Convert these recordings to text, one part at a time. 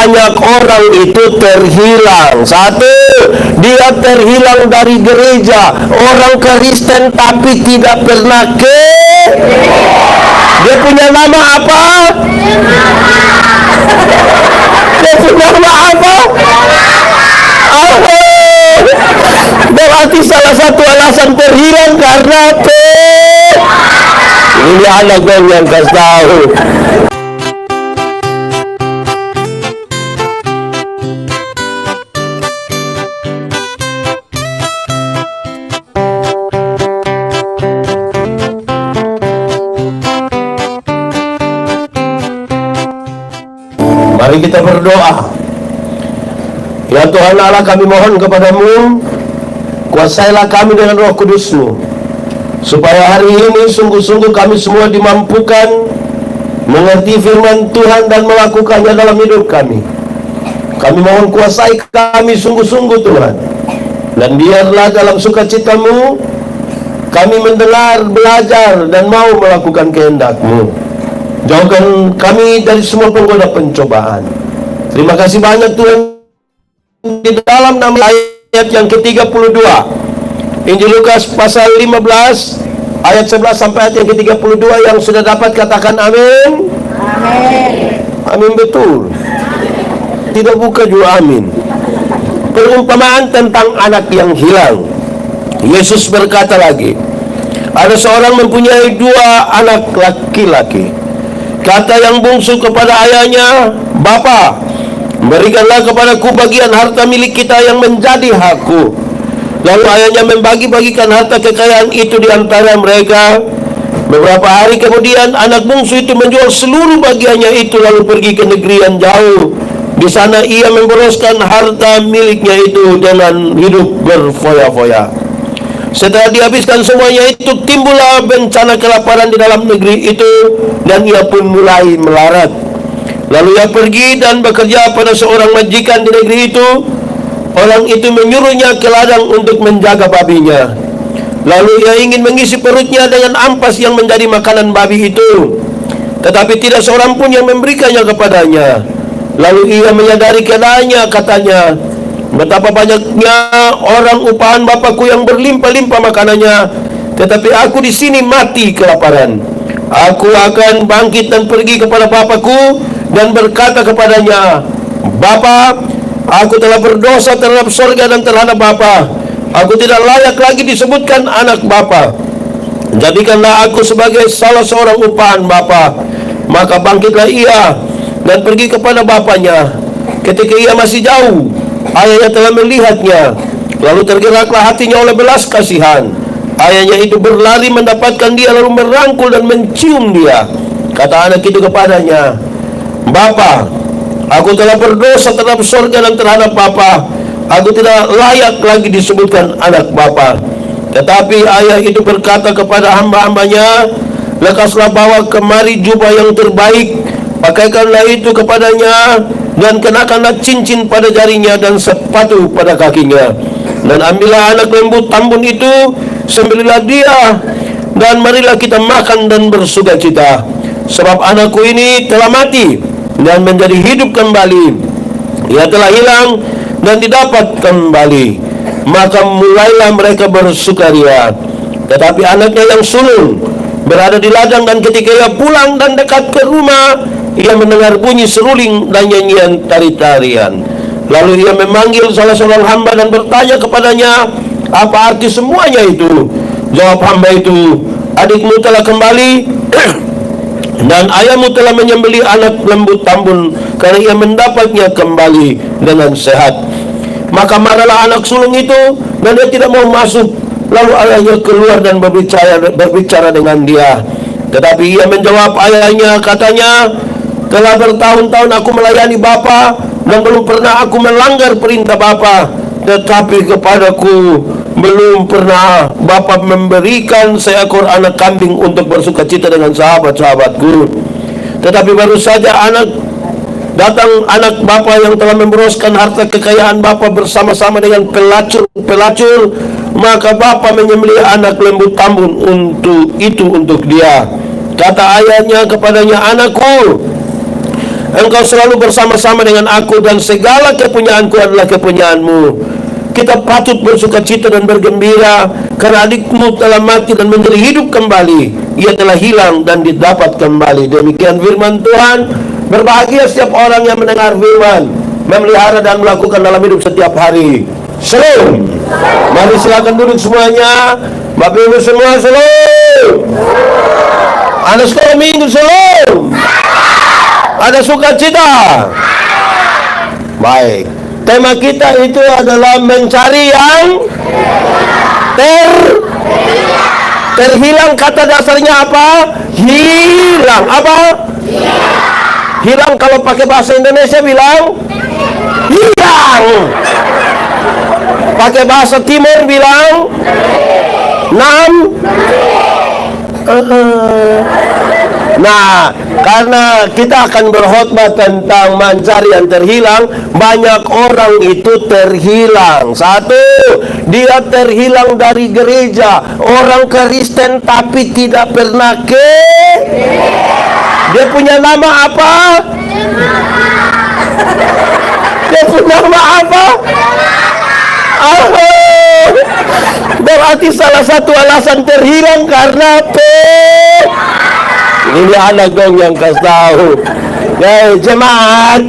banyak orang itu terhilang. Satu, dia terhilang dari gereja. Orang Kristen tapi tidak pernah ke. Dia punya nama apa? Dia punya nama apa? Berarti salah satu alasan terhilang karena ini anak gue yang kasih tahu. Mari kita berdoa. Ya Tuhan Allah, kami mohon kepadamu, kuasailah kami dengan Roh Kudus-Mu, supaya hari ini sungguh-sungguh kami semua dimampukan mengerti firman Tuhan dan melakukannya dalam hidup kami. Kami mohon kuasai kami sungguh-sungguh Tuhan, dan biarlah dalam sukacita-Mu kami mendengar, belajar, dan mau melakukan kehendak-Mu. Jauhkan kami dari semua penggoda pencobaan. Terima kasih banyak Tuhan. Di dalam nama ayat yang ke-32 Injil Lukas pasal 15 ayat 11 sampai ayat yang ke-32 yang sudah dapat katakan amin. Amin. Amin betul. Tidak buka juga amin. Perumpamaan tentang anak yang hilang. Yesus berkata lagi, ada seorang mempunyai 2 anak laki-laki. Kata yang bungsu kepada ayahnya, "Bapa, berikanlah kepadaku bagian harta milik kita yang menjadi hakku." Lalu ayahnya membagi-bagikan harta kekayaan itu di antara mereka. Beberapa hari kemudian anak bungsu itu menjual seluruh bagiannya itu lalu pergi ke negeri yang jauh. Di sana ia memboroskan harta miliknya itu dengan hidup berfoya-foya. Setelah dihabiskan semuanya itu, timbullah bencana kelaparan di dalam negeri itu, dan ia pun mulai melarat. Lalu ia pergi dan bekerja pada seorang majikan di negeri itu. Orang itu menyuruhnya ke ladang untuk menjaga babinya. Lalu ia ingin mengisi perutnya dengan ampas yang menjadi makanan babi itu, tetapi tidak seorang pun yang memberikannya kepadanya. Lalu ia menyadari keadaannya, katanya, "Betapa banyaknya orang upahan Bapakku yang berlimpah-limpah makanannya, tetapi aku di sini mati kelaparan. Aku akan bangkit dan pergi kepada Bapakku dan berkata kepadanya, Bapa, aku telah berdosa terhadap sorga dan terhadap Bapa. Aku tidak layak lagi disebutkan anak Bapa. Jadikanlah aku sebagai salah seorang upahan Bapa." Maka bangkitlah ia dan pergi kepada bapaknya. Ketika ia masih jauh, ayahnya telah melihatnya. Lalu tergeraklah hatinya oleh belas kasihan. Ayahnya itu berlari mendapatkan dia, lalu merangkul dan mencium dia. Kata anak itu kepadanya, "Bapa, aku telah berdosa terhadap sorga dan terhadap Bapa. Aku tidak layak lagi disebutkan anak Bapa." Tetapi ayah itu berkata kepada hamba-hambanya, "Lekaslah bawa kemari jubah yang terbaik, pakaikanlah itu kepadanya, dan kenakanlah cincin pada jarinya dan sepatu pada kakinya. Dan ambillah anak lembu tambun itu, sembelihlah dia, dan marilah kita makan dan bersukacita. Sebab anakku ini telah mati dan menjadi hidup kembali. Ia telah hilang dan didapat kembali." Maka mulailah mereka bersukaria. Tetapi anaknya yang sulung berada di ladang, dan ketika ia pulang dan dekat ke rumah, ia mendengar bunyi seruling dan nyanyian tari-tarian. Lalu ia memanggil salah seorang hamba dan bertanya kepadanya, "Apa arti semuanya itu?" Jawab hamba itu, "Adikmu telah kembali dan ayahmu telah menyembelih anak lembu tambun, karena ia mendapatnya kembali dengan sehat." Maka marahlah anak sulung itu, dan dia tidak mau masuk. Lalu ayahnya keluar dan berbicara dengan dia. Tetapi ia menjawab ayahnya, katanya, "Telah bertahun-tahun aku melayani Bapa, dan belum pernah aku melanggar perintah Bapa. Tetapi kepadaku belum pernah Bapa memberikan seekor anak kambing untuk bersukacita dengan sahabat-sahabatku. Tetapi baru saja datang anak Bapa yang telah memboroskan harta kekayaan Bapa bersama-sama dengan pelacur. Maka Bapa menyembelih anak lembu tambun untuk dia. Kata ayahnya kepadanya, "Anakku, Engkau selalu bersama-sama dengan aku, dan segala kepunyaanku adalah kepunyaanmu. Kita patut bersuka cita dan bergembira, karena adikmu telah mati dan menjadi hidup kembali. Ia telah hilang dan didapat kembali. Demikian firman Tuhan. Berbahagia setiap orang yang mendengar firman, memelihara dan melakukan dalam hidup setiap hari. Shalom. Mari silakan duduk semuanya. Bapak Ibu semua, shalom. Ada sekolah minggu, shalom. Ada sukacita. Baik. Tema kita itu adalah mencari yang terhilang. Kata dasarnya apa? Hilang. Apa? Hilang. Kalau pakai bahasa Indonesia bilang hilang. Pakai bahasa Timur bilang Nah, karena kita akan berkhotbah tentang mencari yang terhilang, banyak orang itu terhilang. Satu, dia terhilang dari gereja. Orang Kristen tapi tidak pernah dia punya nama apa? Dia punya nama apa? Berarti salah satu alasan terhilang karena ini anak dong yang kasih tahu. Jemaat.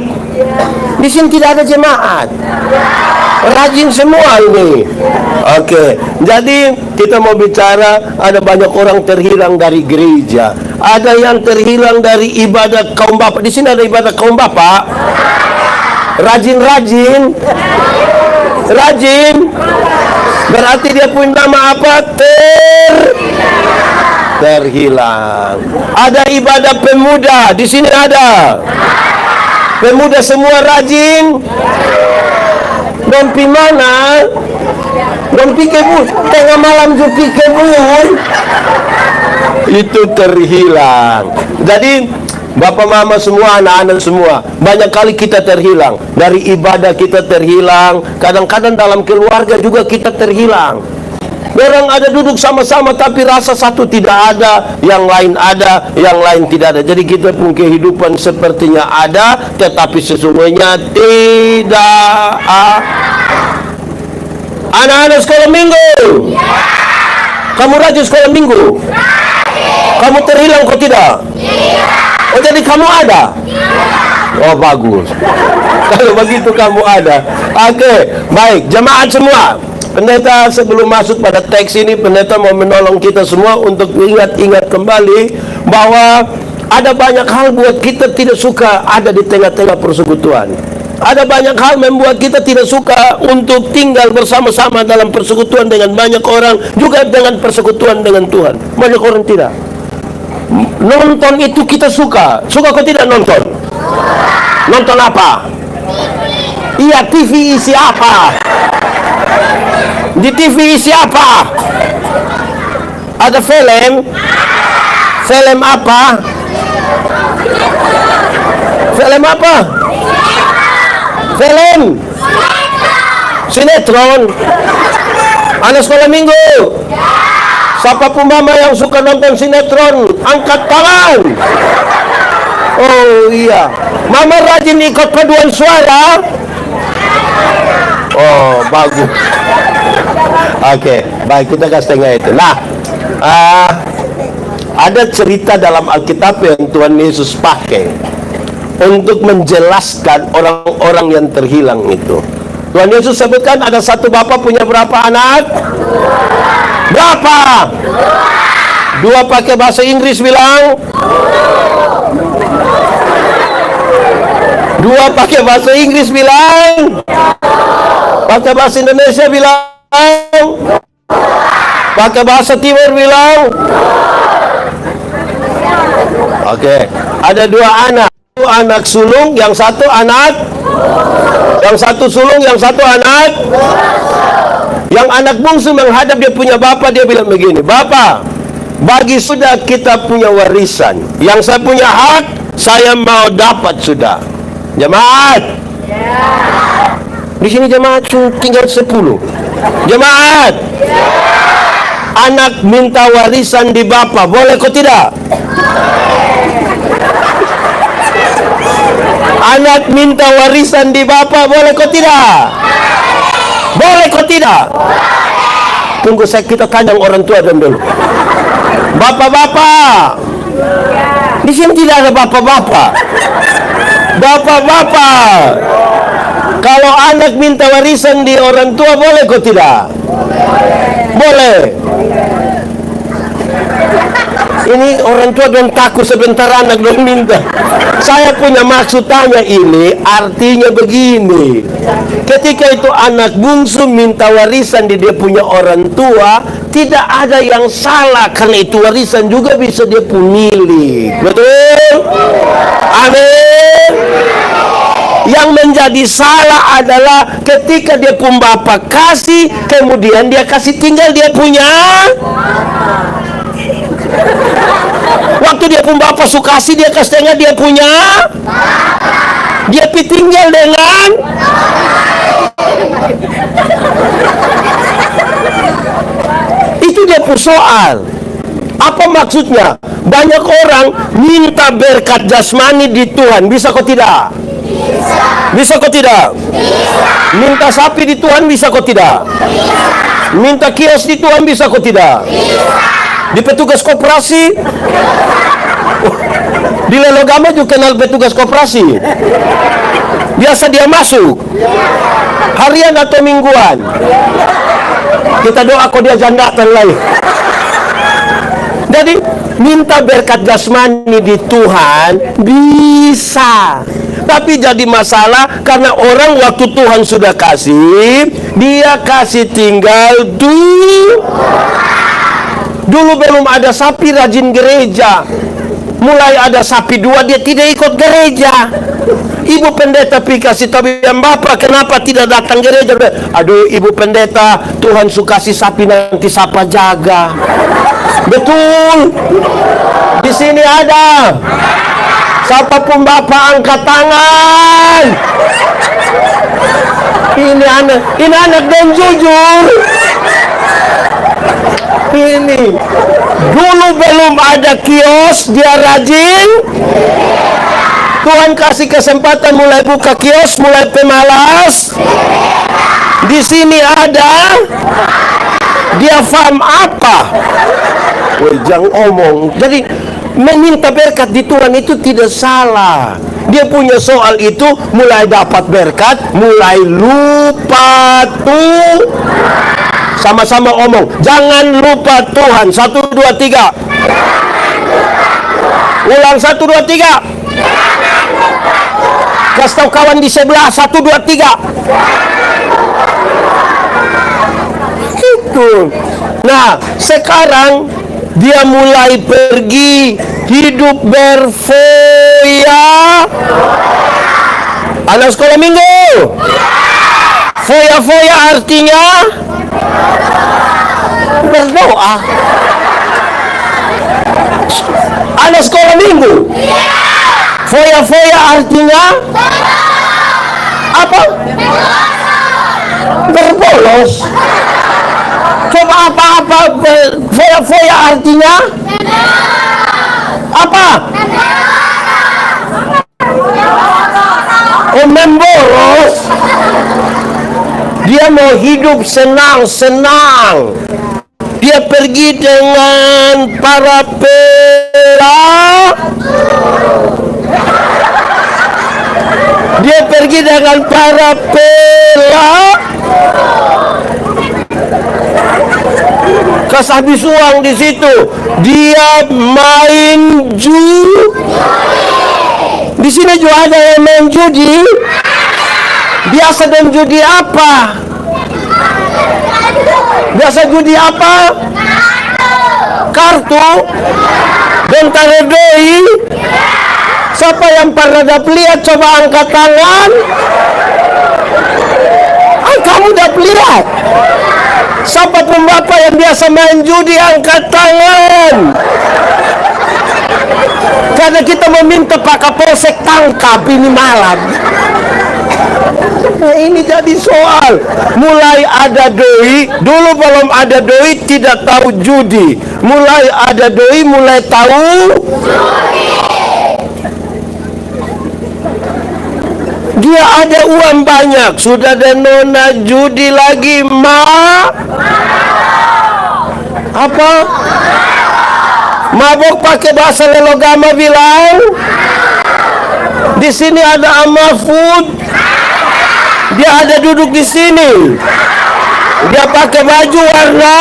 Di sini tidak ada jemaat. Rajin semua ini. Oke. Jadi kita mau bicara, ada banyak orang terhilang dari gereja. Ada yang terhilang dari ibadah kaum bapak. Di sini ada ibadah kaum bapak. Rajin. Berarti dia punya nama apa? Terhilang. Ada ibadah pemuda, di sini ada. Pemuda semua rajin. Dompi mana? Dompi kebu. Tengah malam jupi kebuan. Itu terhilang. Jadi bapak mama semua, anak-anak semua, banyak kali kita terhilang. Dari ibadah kita terhilang. Kadang-kadang dalam keluarga juga kita terhilang. Orang ada duduk sama-sama tapi rasa satu tidak ada, yang lain ada, yang lain tidak ada. Jadi kita pun kehidupan sepertinya ada, tetapi sesungguhnya tidak ada. Anak-anak sekolah minggu, kamu rajin sekolah minggu? Kamu terhilang kok tidak? Oh, jadi kamu ada? Oh, bagus. Kalau begitu kamu ada. Oke, baik. Jemaat semua, pendeta sebelum masuk pada teks ini, pendeta mau menolong kita semua untuk ingat-ingat kembali bahwa ada banyak hal buat kita tidak suka ada di tengah-tengah persekutuan. Ada banyak hal membuat kita tidak suka untuk tinggal bersama-sama dalam persekutuan dengan banyak orang, juga dengan persekutuan dengan Tuhan. Banyak orang tidak. Nonton itu kita suka. Suka kok tidak nonton? Nonton apa? Iya, TV isi apa? Di TV isi apa? Ada film? Film apa? Film apa? Film? Sinetron? Anak sekolah minggu? Siapa pun mama yang suka nonton sinetron, angkat tangan. Oh iya. Mama rajin ikut paduan suara. Oh, bagus. Oke, baik, kita kasih tengah itu. Nah, ada cerita dalam Alkitab yang Tuhan Yesus pakai untuk menjelaskan orang-orang yang terhilang itu. Tuhan Yesus sebutkan ada satu bapak punya berapa anak? Berapa? Dua pakai bahasa Inggris bilang. Dua pakai bahasa Inggris bilang. Pakai bahasa Indonesia bilang. Pakai bahasa Timur bilang. Oke, ada dua anak. Satu anak sulung, yang satu anak. Yang satu sulung, yang satu anak. Yang anak bungsu menghadap dia punya bapak, dia bilang begini, "Bapak, bagi sudah kita punya warisan. Yang saya punya hak, saya mau dapat sudah." Jemaat. Di sini jemaat tinggal 10. Jemaat. Anak minta warisan di bapak, boleh kok tidak? Anak minta warisan di bapak, boleh kok tidak? Boleh kok tidak? Tunggu, kita tanya orang tua dulu. Bapak-bapak, di sini tidak ada bapak-bapak. Bapak-bapak, kalau anak minta warisan di orang tua, boleh kok tidak? Boleh. Ini orang tua dan takut sebentar anak dong minta. Saya punya maksud tanya ini, artinya begini. Ketika itu anak bungsu minta warisan di dia punya orang tua, tidak ada yang salah, karena itu warisan juga bisa dia pun milik. Betul? Amin. Yang menjadi salah adalah ketika dia pun bapak kasih, kemudian dia kasih tinggal dia punya. Waktu dia pun bapak sukasi, dia kasih tengah dia punya. Dia tinggal dengan. Itu dia pun soal. Apa maksudnya? Banyak orang minta berkat jasmani di Tuhan, bisa kok tidak? Bisa kok tidak? Minta sapi di Tuhan, bisa kok tidak? Minta kios di Tuhan, bisa kok tidak? Di petugas koperasi, di Lelogama juga kenal petugas koperasi. Biasa dia masuk harian atau mingguan. Kita doa kok dia jandatan lagi. Jadi minta berkat jasmani di Tuhan bisa, tapi jadi masalah karena orang waktu Tuhan sudah kasih, dia kasih tinggal dulu belum ada sapi rajin gereja. Mulai ada sapi 2, dia tidak ikut gereja. Ibu pendeta kasih tahu yang bapak, kenapa tidak datang gereja? Aduh ibu pendeta, Tuhan suka kasih sapi nanti siapa jaga. Betul. Di sini ada. Siapapun bapak angkat tangan. Ini anak dan jujur. Ini dulu belum ada kios, dia rajin. Tuhan kasih kesempatan mulai buka kios, mulai pemalas. Di sini ada. Dia paham apa? Jangan omong. Jadi meminta berkat di Tuhan itu tidak salah. Dia punya soal itu, mulai dapat berkat, mulai lupa tuh. Sama-sama omong, jangan lupa Tuhan. 1, 2, 3. Ulang 1, 2, 3. Kasih tahu kawan di sebelah. 1, 2, 3. Itu. Nah, sekarang dia mulai pergi hidup berfoya. Anak sekolah minggu. Foya-foya artinya berdoa. Anak sekolah minggu. Foya-foya artinya apa? Berbolos. Coba apa foya-foya artinya apa? Oh, memboros. Dia mau hidup senang-senang. Dia pergi dengan para Dia pergi dengan para kas habis uang di situ. Dia main Di sini juga ada yang main judi. Biasa dan judi apa? Biasa judi apa? Kartu. Dan taredoi. Siapa yang pernah lihat? Coba angkat tangan. Kamu udah lihat? Siapa pun bapak yang biasa main judi, angkat tangan. Karena kita meminta Pak Kapolsek tangkap ini malam. Nah, ini jadi soal. Mulai ada doi, dulu belum ada doi, tidak tahu judi. Mulai ada doi, mulai tahu judi. Dia ada uang banyak, sudah ada nona judi lagi, apa? Mabok pakai bahasa lelogama bilang. Di sini ada Mahfud. Dia ada duduk di sini. Dia pakai baju warna.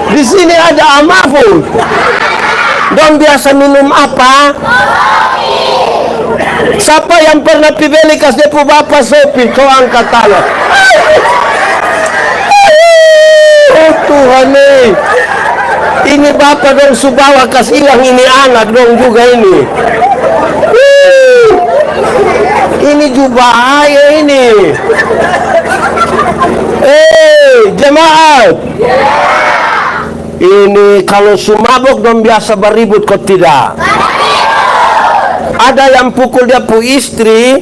Di sini ada Mahfud. Dong biasa minum apa? Siapa yang pernah pibeli kasih pu bapak sopi? So angkat tangan. Oh Tuhan nih. Ini bapak dong subawa kasih hilang ini anak dong juga ini. Ini juga bahaya ini. Jemaat. Ini kalau sumabok dong biasa beribut kok tidak. Ada yang pukul dia pu istri.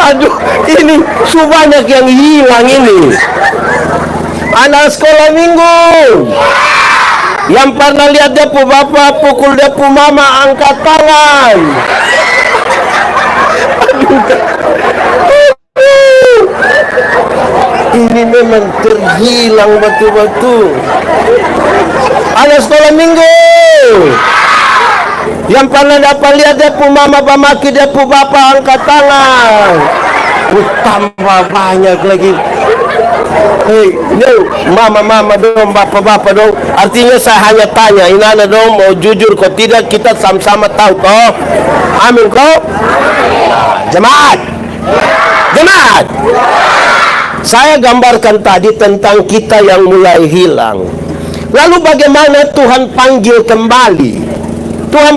Aduh, ini banyak yang hilang ini. Anak sekolah minggu yang pernah lihat dia pu bapak pukul dia pu mama, angkat tangan. Ini memang terhilang betul-betul. Anak sekolah minggu yang pernah dapat lihat dia pu mama pamaki dia pu bapak, angkat tangan. Tambah banyak lagi. Mama dong, bapak dong. Artinya saya hanya tanya, Inana dong mau jujur kok tidak, kita sama-sama tahu toh. Amin kok. Jemaat. Saya gambarkan tadi tentang kita yang mulai hilang. Lalu bagaimana Tuhan panggil kembali? Tuhan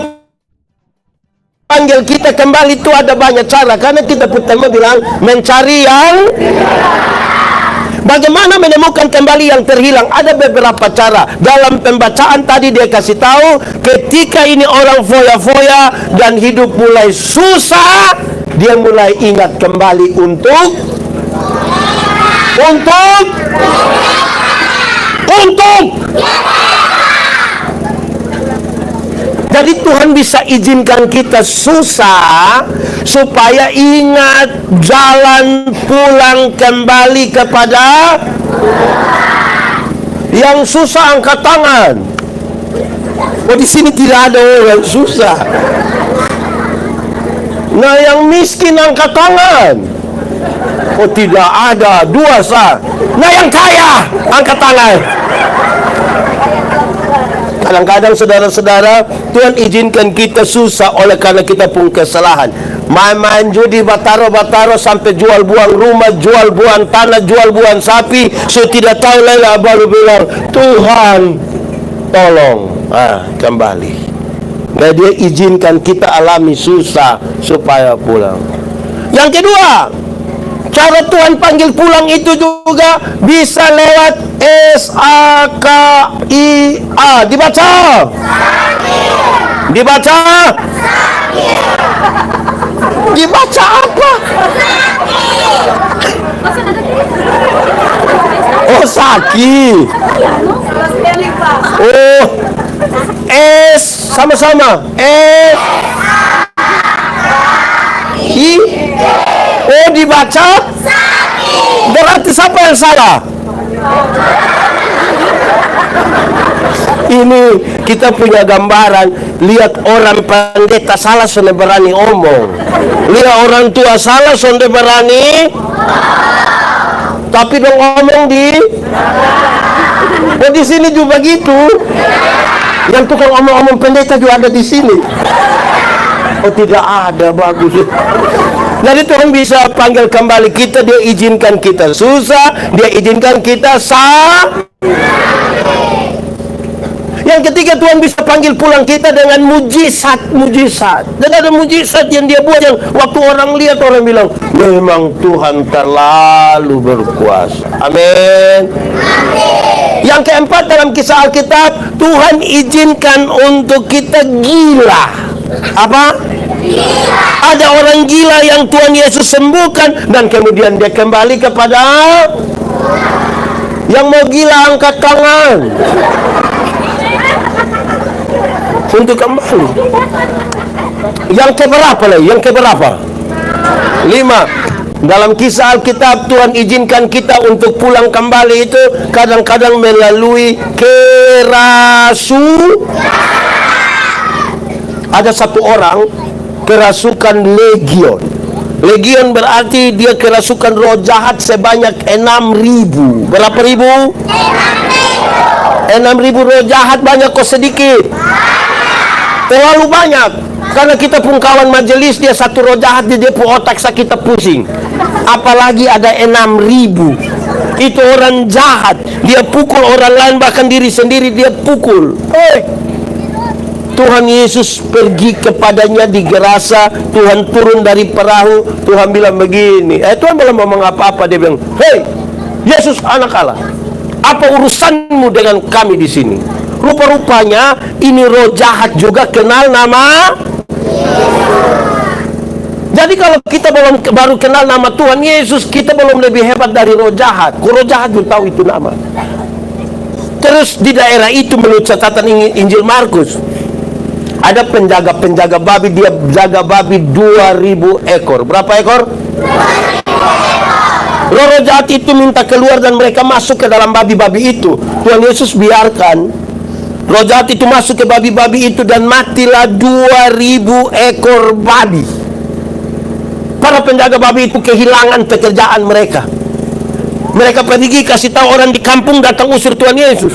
panggil kita kembali itu ada banyak cara. Karena kita pertama bilang mencari yang. Bagaimana menemukan kembali yang terhilang? Ada beberapa cara. Dalam pembacaan tadi dia kasih tahu, ketika ini orang foya-foya dan hidup mulai susah, dia mulai ingat kembali untuk jadi Tuhan bisa izinkan kita susah supaya ingat jalan pulang kembali kepada yang susah. Angkat tangan. Oh, di sini tidak ada orang susah. Nah, yang miskin angkat tangan. Oh, tidak ada. Dua sah. Nah, yang kaya angkat tangan. Kadang-kadang saudara-saudara, Tuhan izinkan kita susah oleh karena kita pun kesalahan. Main-main judi, bataro sampai jual buang rumah, jual buang tanah, jual buang sapi. So tidak tahu lagi baru bilang, Tuhan tolong kembali. Nah, dia izinkan kita alami susah supaya pulang. Yang kedua, cara Tuhan panggil pulang itu juga bisa lewat SAKIA. Dibaca. Dibaca apa? Oh, sakit. Oh, S sama-sama. I. Oh, dibaca. Berarti siapa yang salah? Ini kita punya gambaran. Lihat orang pendeta salah sudah berani omong. Lihat orang tua salah sudah berani. Tapi dong ngomong di sini juga begitu. Yang tukang omong-omong pendeta juga ada di sini. Oh, tidak ada, bagus. Jadi Tuhan bisa panggil kembali kita. Dia izinkan kita susah, dia izinkan kita Yang ketiga, Tuhan bisa panggil pulang kita dengan mujizat. Dan ada mujizat yang dia buat yang waktu orang lihat, orang bilang, memang Tuhan terlalu berkuasa. Amin. Yang keempat, dalam kisah Alkitab, Tuhan izinkan untuk kita gila. Apa? Ada orang gila yang Tuhan Yesus sembuhkan dan kemudian dia kembali kepada. Yang mau gila angkat tangan. Untuk kembali. Yang keberapa lagi? Yang keberapa? 5. Dalam kisah Alkitab, Tuhan izinkan kita untuk pulang kembali itu kadang-kadang melalui Ada satu orang kerasukan legion. Legion berarti dia kerasukan roh jahat sebanyak 6.000. Berapa ribu? 6.000 roh jahat. Banyak kok sedikit? Terlalu banyak. Karena kita pun kawan majelis, dia satu roh jahat dia pun otak kita pusing. Apalagi ada 6.000. Itu orang jahat. Dia pukul orang lain, bahkan diri sendiri dia pukul. Tuhan Yesus pergi kepadanya di Gerasa. Tuhan turun dari perahu. Tuhan bilang begini. Tuhan belum ngomong apa-apa. Dia bilang, "Hei, Yesus anak Allah, apa urusanmu dengan kami di sini?" Rupa-rupanya ini roh jahat juga kenal nama. Jadi kalau kita baru kenal nama Tuhan Yesus, kita belum lebih hebat dari roh jahat. Roh jahat pun tahu itu nama. Terus di daerah itu menurut catatan Injil Markus, ada penjaga babi. Dia jaga babi 2.000 ekor. Berapa ekor? Roh jahat itu minta keluar dan mereka masuk ke dalam babi-babi itu. Tuhan Yesus biarkan roh jahat itu masuk ke babi-babi itu dan matilah 2.000 ekor babi. Para penjaga babi itu kehilangan pekerjaan mereka. Mereka pergi kasih tahu orang di kampung, datang usir Tuhan Yesus.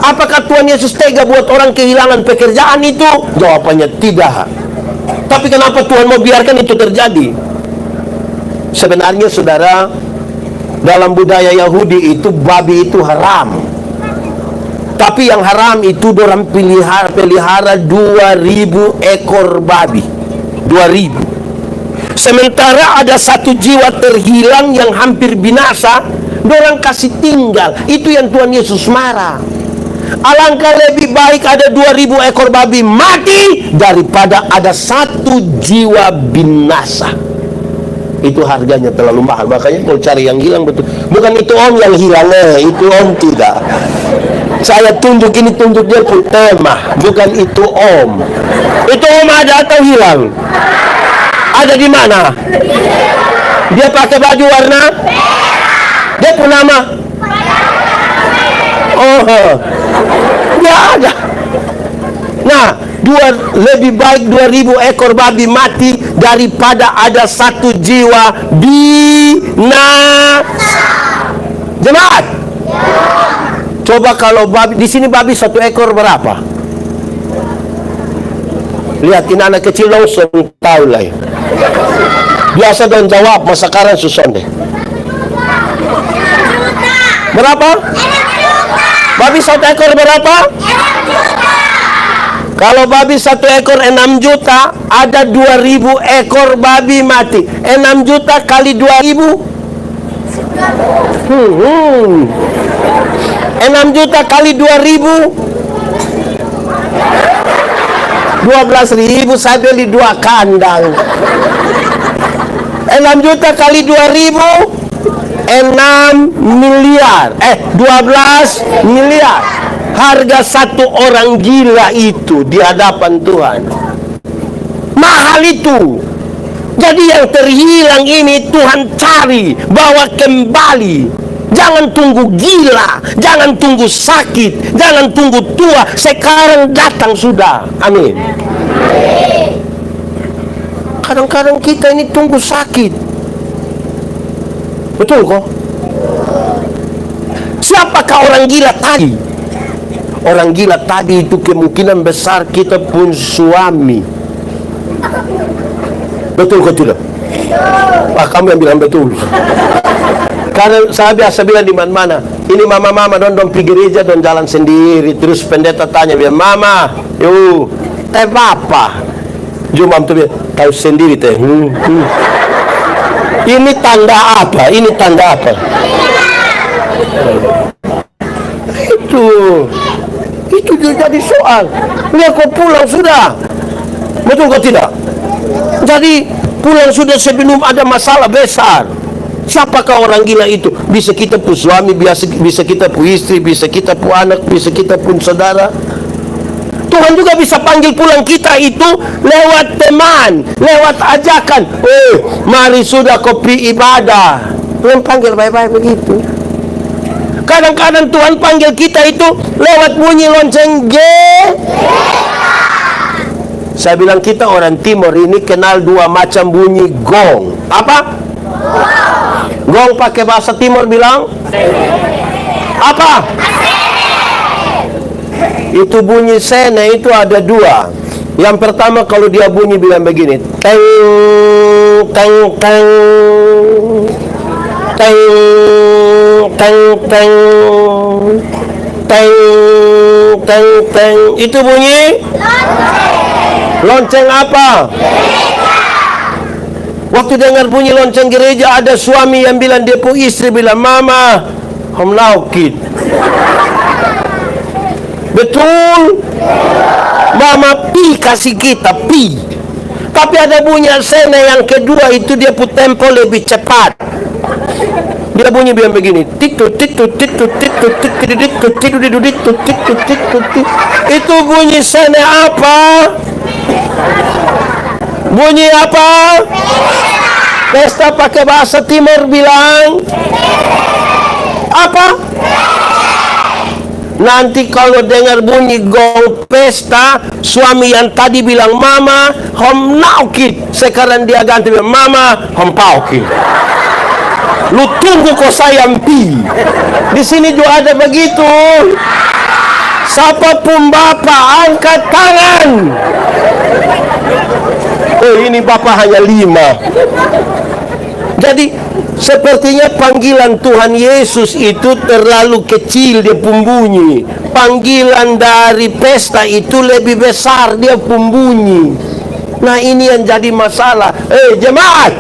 Apakah Tuhan Yesus tega buat orang kehilangan pekerjaan itu? Jawabannya tidak. Tapi kenapa Tuhan mau biarkan itu terjadi? Sebenarnya saudara, dalam budaya Yahudi itu babi itu haram. Tapi yang haram itu orang pelihara 2.000 ekor babi. 2.000. Sementara ada satu jiwa terhilang yang hampir binasa, dorang kasih tinggal. Itu yang Tuhan Yesus marah. Alangkah lebih baik ada 2.000 ekor babi mati daripada ada satu jiwa binasa. Itu harganya terlalu mahal. Makanya kalau cari yang hilang betul. Bukan itu om yang hilang, itu om tidak. Saya tunjuk ini, tunjuk dia pun tema. Bukan itu om. Itu om ada atau hilang? Ada di mana? Dia pakai baju warna? Dia pun nama? Oh, dia ada. Nah, lebih baik 2.000 ekor babi mati daripada ada satu jiwa binasa. Jemaat, coba kalau babi di sini, babi satu ekor berapa? Lihatin anak kecil langsung tahu lah. Biasa don jawab, masa sekarang susun deh. Berapa? Babi satu ekor berapa? Kalau babi satu ekor 6 juta, ada 2.000 ekor babi mati. 6 juta kali 2.000. 6 juta kali 2.000. 12.000 saya beli 2 kandang. 6 juta kali 2.000, 6 miliar. 12 miliar. Harga satu orang gila itu di hadapan Tuhan. Mahal itu. Jadi yang terhilang ini Tuhan cari, bawa kembali. Jangan tunggu gila, jangan tunggu sakit, jangan tunggu tua. Sekarang datang sudah. Amin. Kadang-kadang kita ini tunggu sakit. Betul kok? Siapakah orang gila tadi? Orang gila tadi itu kemungkinan besar kita pun suami. Betul kok tidak? Wah, kamu yang bilang betul. Karena saya biasa bilang di mana-mana, ini mama-mama don pergi gereja don jalan sendiri. Terus pendeta tanya dia, "Mama, yuk, teh apa?" Jumam tuh dia, "Tahu sendiri teh." Ini tanda apa? Ini tanda apa? Itu juga jadi soal. Lihat kok pulang sudah. Betul kok tidak? Jadi pulang sudah sebelum ada masalah besar. Siapakah orang gila itu? Bisa kita pun suami, bisa kita pun istri, bisa kita pun anak, bisa kita pun saudara. Tuhan juga bisa panggil pulang kita itu lewat teman, lewat ajakan. Mari sudah kopi ibadah. Tuhan panggil baik-baik begitu. Kadang-kadang Tuhan panggil kita itu lewat bunyi lonceng G. Saya bilang kita orang timur ini kenal dua macam bunyi gong. Apa? Gong pakai bahasa timur bilang apa? Itu bunyi sene itu ada dua. Yang pertama kalau dia bunyi bilang begini, teng teng teng teng teng teng teng teng teng. Itu bunyi lonceng apa? Waktu dengar bunyi lonceng gereja, ada suami yang bilang dia pun istri bilang, "Mama, hom laukit." Betul. Mama pi kasih kita pi. Tapi ada bunyi sene yang kedua itu dia pun tempo lebih cepat. Dia bunyi bilang begini, titut titut titut titut titut titut titut titut titut titut. Itu bunyi sene apa? Bunyi apa? Pesta pakai bahasa timur bilang apa? Nanti kalau dengar bunyi gong pesta, suami yang tadi bilang mama hom naukit, sekarang dia ganti bilang mama hom paukit. Lu tunggu kok sayang pi. Di sini juga ada begitu. Siapapun bapak angkat tangan. Ini bapak hanya 5. Jadi sepertinya panggilan Tuhan Yesus itu terlalu kecil dia bunyi. Panggilan dari pesta itu lebih besar dia bunyi. Nah ini yang jadi masalah. Jemaat,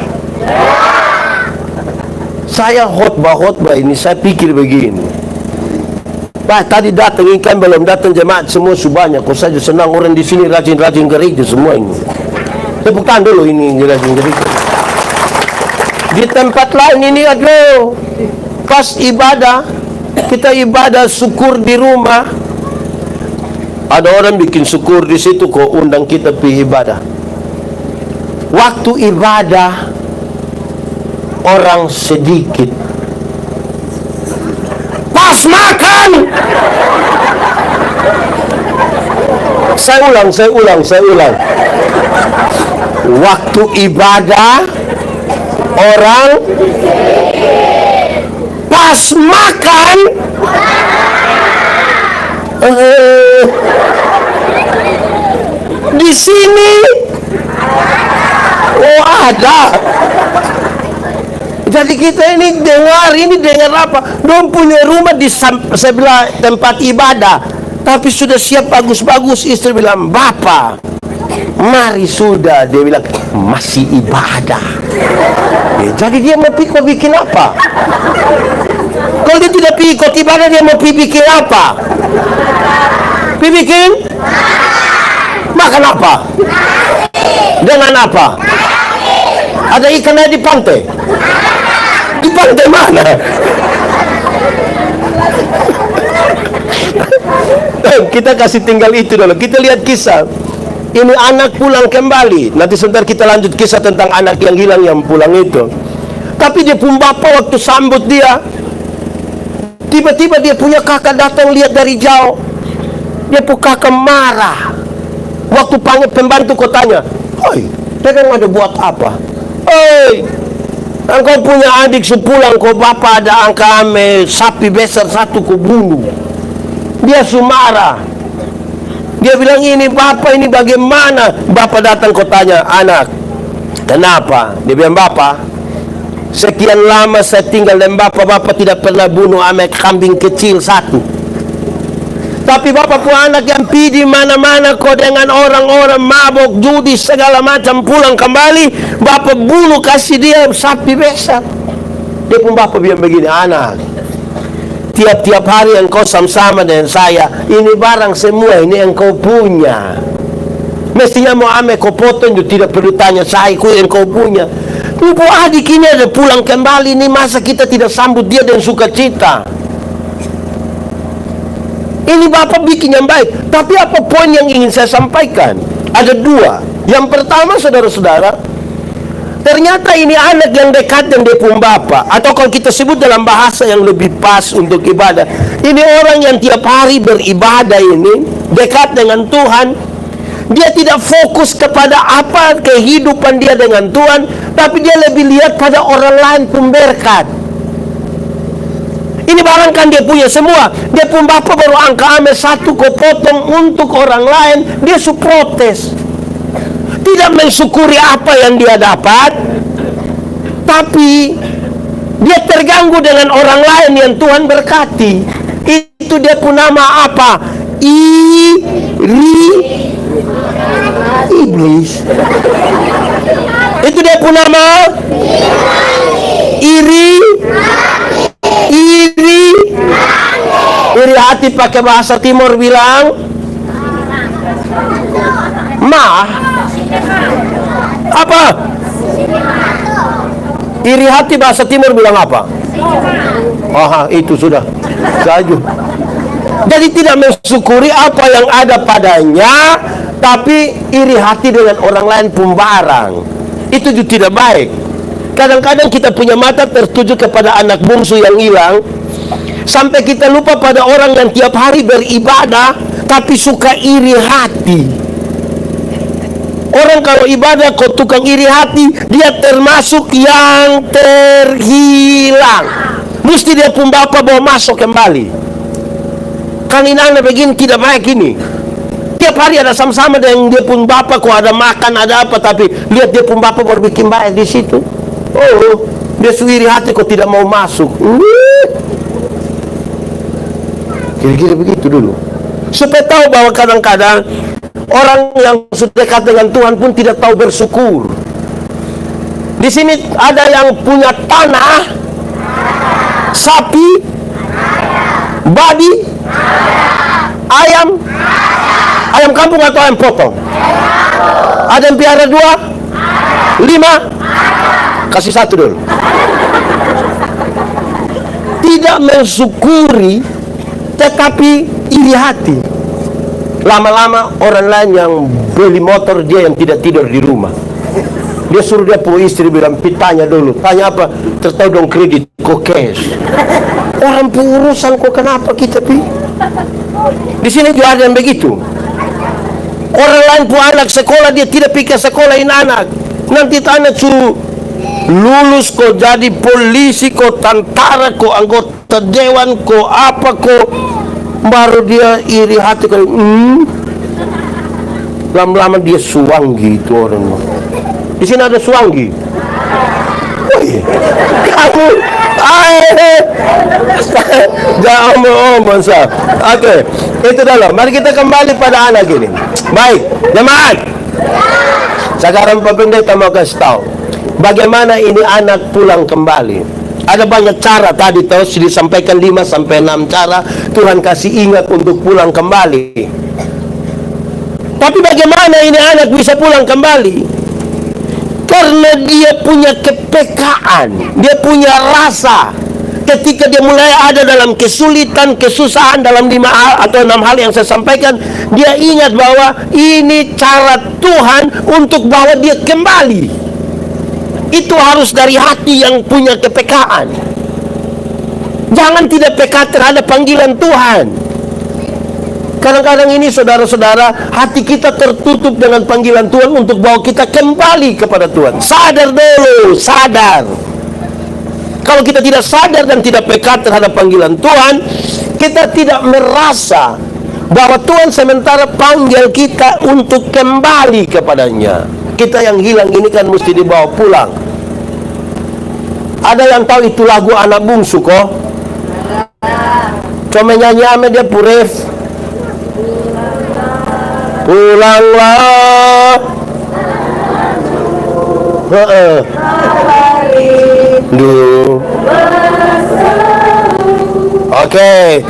saya khotbah ini saya pikir begini. Tadi datang ikan belum datang jemaat semua banyak. Kok saja senang orang di sini rajin-rajin gereja semua ini. Tepuk tangan dulu ini rajin gereja. Di tempat lain ini aduh, pas ibadah kita ibadah syukur di rumah, ada orang bikin syukur di situ kok undang kita pergi ibadah. Waktu ibadah orang sedikit. Pas makan, saya ulang. Waktu ibadah orang, pas makan di sini ada. Jadi kita ini dengar apa? Dong punya rumah di sebelah tempat ibadah, tapi sudah siap bagus-bagus. Istri bilang, "Bapak, mari sudah." Dia bilang, "Masih ibadah." Jadi dia mau bikin apa? Kalau dia tidak ikut ibadah, dia mau bikin apa? Bikin makan apa? Dengan apa? Ada ikannya di pantai? Di pantai mana? Kita kasih tinggal itu dulu. Kita lihat kisah. Ini anak pulang kembali. Nanti sebentar kita lanjut kisah tentang anak yang hilang yang pulang itu. Tapi dia pun bapak waktu sambut dia, tiba-tiba dia punya kakak datang lihat dari jauh. Dia pun kakak marah. Waktu panggil pembantu kotanya, "Hoi, pegang ada buat apa? Engkau punya adik sepulang kau bapak ada angka ame sapi besar satu kau bunuh." Dia marah. Dia bilang, "Ini bapak ini bagaimana?" Bapak datang kau tanya, "Anak, kenapa?" Dia bilang, "Bapak, sekian lama saya tinggal dan bapak tidak pernah bunuh ame kambing kecil satu. Tapi bapak punya anak yang pergi di mana-mana kok dengan orang-orang mabok, judi, segala macam, pulang kembali, bapak bunuh kasih dia sapi besar." Dia pun bapak bilang begini, "Anak, tiap-tiap hari engkau sama-sama dengan saya, ini barang semua ini engkau punya. Mestinya mau ame kau potong, tidak perlu tanya saya, ku engkau punya. Ibu adik ini ada pulang kembali nih, masa kita tidak sambut dia dengan sukacita? Ini Bapak bikin yang baik. Tapi apa poin yang ingin saya sampaikan? Ada dua. Yang pertama, saudara-saudara, ternyata ini anak yang dekat dengan dia pun Bapak. Atau kalau kita sebut dalam bahasa yang lebih pas untuk ibadah, ini orang yang tiap hari beribadah ini, dekat dengan Tuhan. Dia tidak fokus kepada apa kehidupan dia dengan Tuhan, tapi dia lebih lihat pada orang lain pun berkat. Ini barang kan dia punya semua. Dia pun Bapak baru angka ame satu kau potong untuk orang lain, dia protes. Tidak mensyukuri apa yang dia dapat, tapi dia terganggu dengan orang lain yang Tuhan berkati. Itu dia pun nama apa? Iblis. Itu dia pun nama iri hati, pakai bahasa timur bilang apa? Iri hati bahasa timur bilang apa? Itu sudah saja. Jadi tidak mensyukuri apa yang ada padanya, tapi iri hati dengan orang lain pun barang. Itu juga tidak baik. Kadang-kadang kita punya mata tertuju kepada anak bungsu yang hilang, sampai kita lupa pada orang yang tiap hari beribadah tapi suka iri hati. Orang kalau ibadah kok tukang iri hati, dia termasuk yang terhilang. Mesti dia pun Bapak bawa masuk kembali. Kan ini anak begini tidak baik ini. Tiap hari ada sama-sama dengan dia pun Bapak, kok ada makan ada apa, tapi lihat dia pun Bapak baru bikin baik di situ. Dia suiri hati kok tidak mau masuk. Kira-kira begitu dulu. Supaya tahu bahwa kadang-kadang orang yang sudah dekat dengan Tuhan pun tidak tahu bersyukur. Di sini ada yang punya tanah, sapi, babi, ayam kampung atau ayam potong? Ada yang piara 2, 5, kasih 1 dulu. Tidak mensyukuri, tetapi iri hati. Lama-lama orang lain yang beli motor, dia yang tidak tidur di rumah. Dia suruh dia punya istri bilang, tanya dulu. Tanya apa? Tertahu dong kredit, kok cash. Orang pengurusan kok kenapa kita pi? Di sini juga ada yang begitu. Orang lain punya anak sekolah, dia tidak pikir sekolahin anak. Nanti anak suruh lulus kok jadi polisi, kok tentara, kok anggota dewan, kok apa, kok baru dia iri hati kali. Lama-lama dia suanggi itu orang. Di sini ada suanggi. Kamu jangan omong sah. Oke, itu dulu. Mari kita kembali pada anak ini. Baik, jemaat. Sekarang Pak Pendeta mau kasih tahu bagaimana ini anak pulang kembali. Ada banyak cara tadi terus disampaikan 5 sampai 6 cara Tuhan kasih ingat untuk pulang kembali. Tapi bagaimana ini anak bisa pulang kembali? Karena dia punya kepekaan, dia punya rasa. Ketika dia mulai ada dalam kesulitan, kesusahan dalam 5 hal atau 6 hal yang saya sampaikan, dia ingat bahwa ini cara Tuhan untuk bawa dia kembali. Itu harus dari hati yang punya kepekaan. Jangan tidak peka terhadap panggilan Tuhan. Kadang-kadang ini saudara-saudara, hati kita tertutup dengan panggilan Tuhan untuk bawa kita kembali kepada Tuhan. Sadar dulu, sadar. Kalau kita tidak sadar dan tidak peka terhadap panggilan Tuhan, kita tidak merasa bahwa Tuhan sementara panggil kita untuk kembali kepadanya. Kita yang hilang ini kan mesti dibawa pulang. Ada yang tahu itu lagu anak bungsu kok? Cuma nyanyi ame dia puref. Pulanglah. Oke.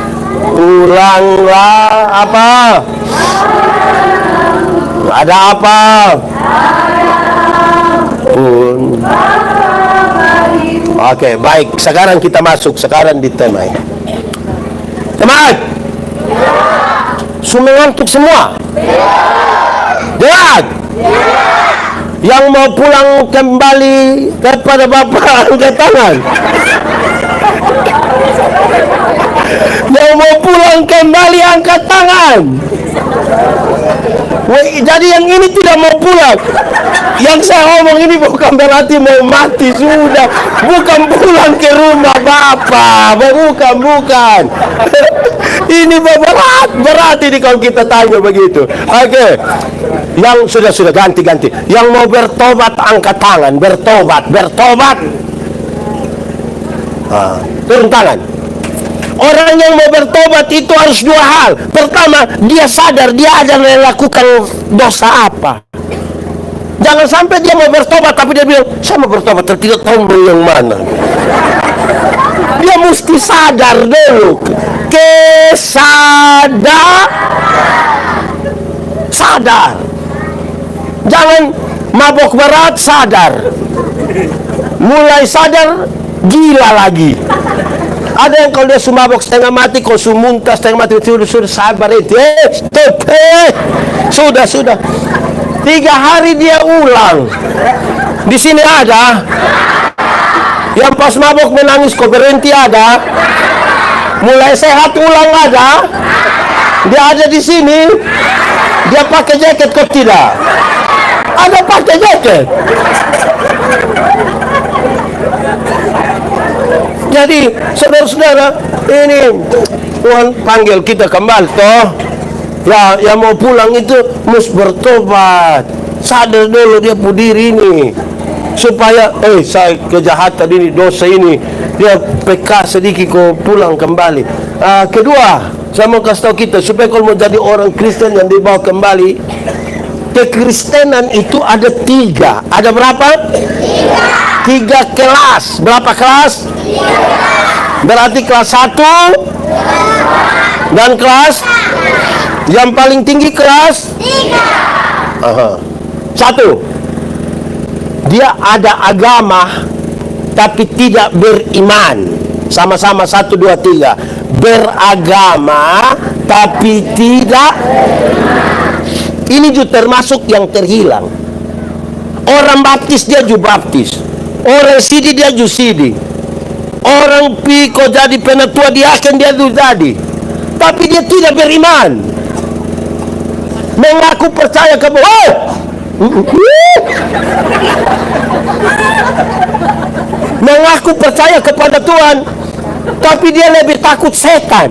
Pulanglah apa? Ada apa? Pun Oke, baik. Sekarang kita masuk sekarang di tema ini. Teman, semua ngantuk semua? Jelas? Yang mau pulang kembali kepada Bapak angkat tangan. Yang mau pulang kembali angkat tangan. Jadi yang ini tidak mau pulang. Yang saya ngomong ini bukan berarti mau mati sudah. Bukan pulang ke rumah Bapak. Bukan. Ini berat ini kalau kita tanya begitu. Oke. Yang sudah ganti. Yang mau bertobat angkat tangan. Bertobat. Turun tangan. Orang yang mau bertobat itu harus dua hal. Pertama, dia sadar dia ada melakukan dosa apa. Jangan sampai dia mau bertobat tapi dia bilang, saya mau bertobat tapi tidak tahu yang mana. Dia mesti sadar dulu. Sadar. Jangan mabok berat, sadar. Mulai sadar, gila lagi. Ada yang kalau dia sumabok setengah mati, kalau muntah setengah mati, sudah sabar itu. Sudah. 3 hari dia ulang. Di sini ada. Yang pas mabok menangis kok berhenti ada. Mulai sehat ulang ada. Dia ada di sini. Dia pakai jaket kok tidak? Ada pakai jaket. Jadi saudara-saudara, ini Tuhan panggil kita kembali toh. Ya, yang mau pulang itu mesti bertobat. Sadar dulu dia diri ini. Supaya saya kejahatan ini, dosa ini, dia peka sedikit kok pulang kembali. Kedua, saya mau kasih tahu kita supaya kalau mau jadi orang Kristen yang dibawa kembali, kekristenan itu ada 3. Ada berapa? 3 kelas. Berapa kelas? 3. Berarti kelas 1 dan kelas yang paling tinggi kelas 3. 1. Dia ada agama tapi tidak beriman. Sama-sama 1, 2, 3. Beragama tapi tidak. Ini juga termasuk yang terhilang. Orang baptis dia juga baptis. Orang sidi dia juga sidi. Orang piko jadi penatua diaken dia juga jadi. Tapi dia tidak beriman. Mengaku percaya kepada mengaku percaya kepada Tuhan, tapi dia lebih takut setan.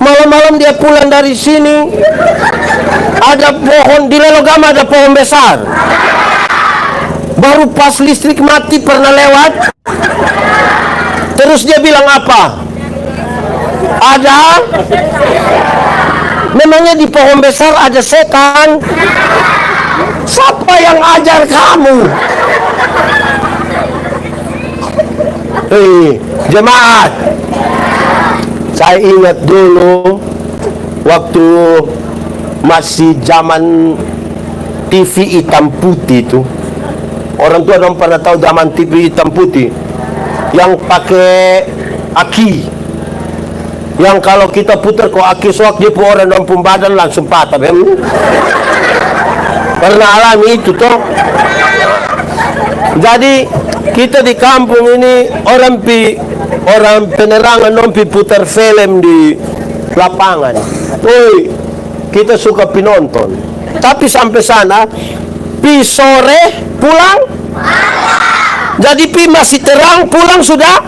Malam-malam dia pulang dari sini, ada pohon di Lelogama, ada pohon besar. Baru pas listrik mati pernah lewat, terus dia bilang apa? Ada? Memangnya di pohon besar ada setan? Siapa yang ajar kamu? Jemaat, saya ingat dulu waktu masih zaman TV hitam putih itu. Orang tua dong pernah tahu zaman TV hitam putih yang pakai aki, yang kalau kita putar kok aki soak dia pun orang dong badan langsung patah. Pernah alami itu toh. Jadi kita di kampung ini orang penerangan dong putar film di lapangan. Kita suka penonton. Tapi sampai sana pi sore pulang. Jadi pi masih terang pulang sudah.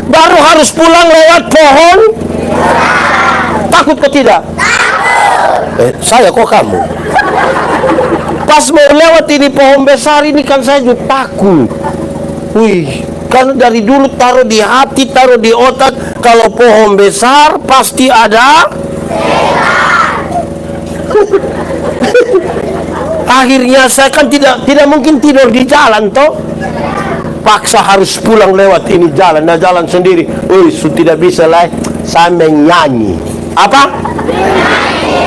Baru harus pulang lewat pohon. Takut kok tidak? Saya kok kamu? Pas mau lewat ini pohon besar ini kan saya juga takut. Karena dari dulu taruh di hati, taruh di otak, kalau pohon besar pasti ada. Akhirnya saya kan tidak mungkin tidur di jalan toh. Paksa harus pulang lewat ini jalan. Nah jalan sendiri. Tidak bisa lah. Saya menyanyi. Apa?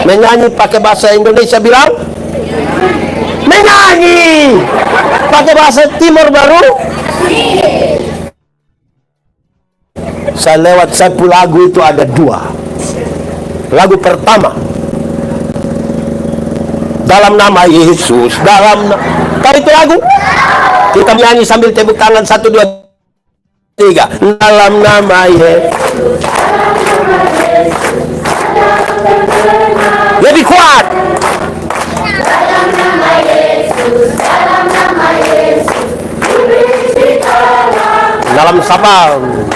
Menyanyi pakai bahasa Indonesia bilang? Menyanyi. pakai bahasa Timur baru. Saya lewat satu lagu itu ada dua. Lagu pertama, dalam nama Yesus, tahu itu lagu? Kita nyanyi sambil tepuk tangan, 1, 2, 3. Dalam nama Yesus. Lebih kuat. Dalam nama Yesus, dalam nama Yesus, dalam sabang.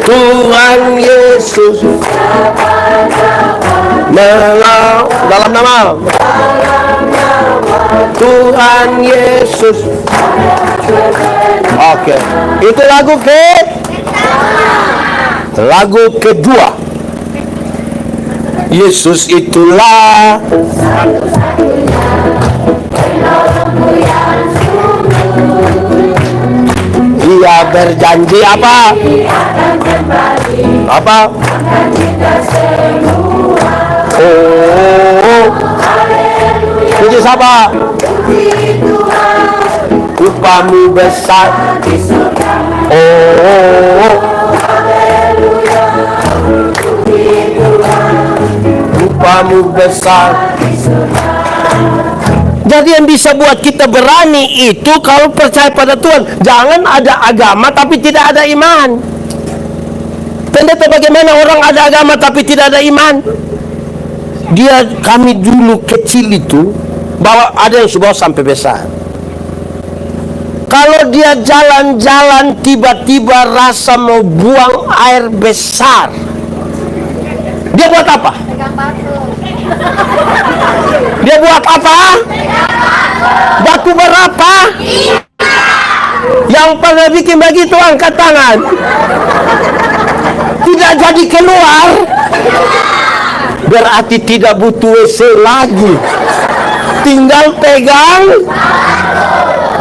Tuhan Yesus, dalam nama Tuhan Yesus. Oke, itu lagu kedua. Yesus itulah Dia berjanji apa? Apa? Oh, puji siapa? Upamu besar. Oh, upamu besar. Jadi yang bisa buat kita berani itu kalau percaya pada Tuhan. Jangan ada agama tapi tidak ada iman. Pendeta, bagaimana orang ada agama tapi tidak ada iman? Kami dulu kecil itu bawa, ada yang bawa sampai besar. Kalau dia jalan-jalan tiba-tiba rasa mau buang air besar, dia buat apa? Dia buat apa? Batu berapa? Yang pernah bikin begitu angkat tangan. Tidak jadi keluar, berarti tidak butuh WC lagi. Tinggal pegang.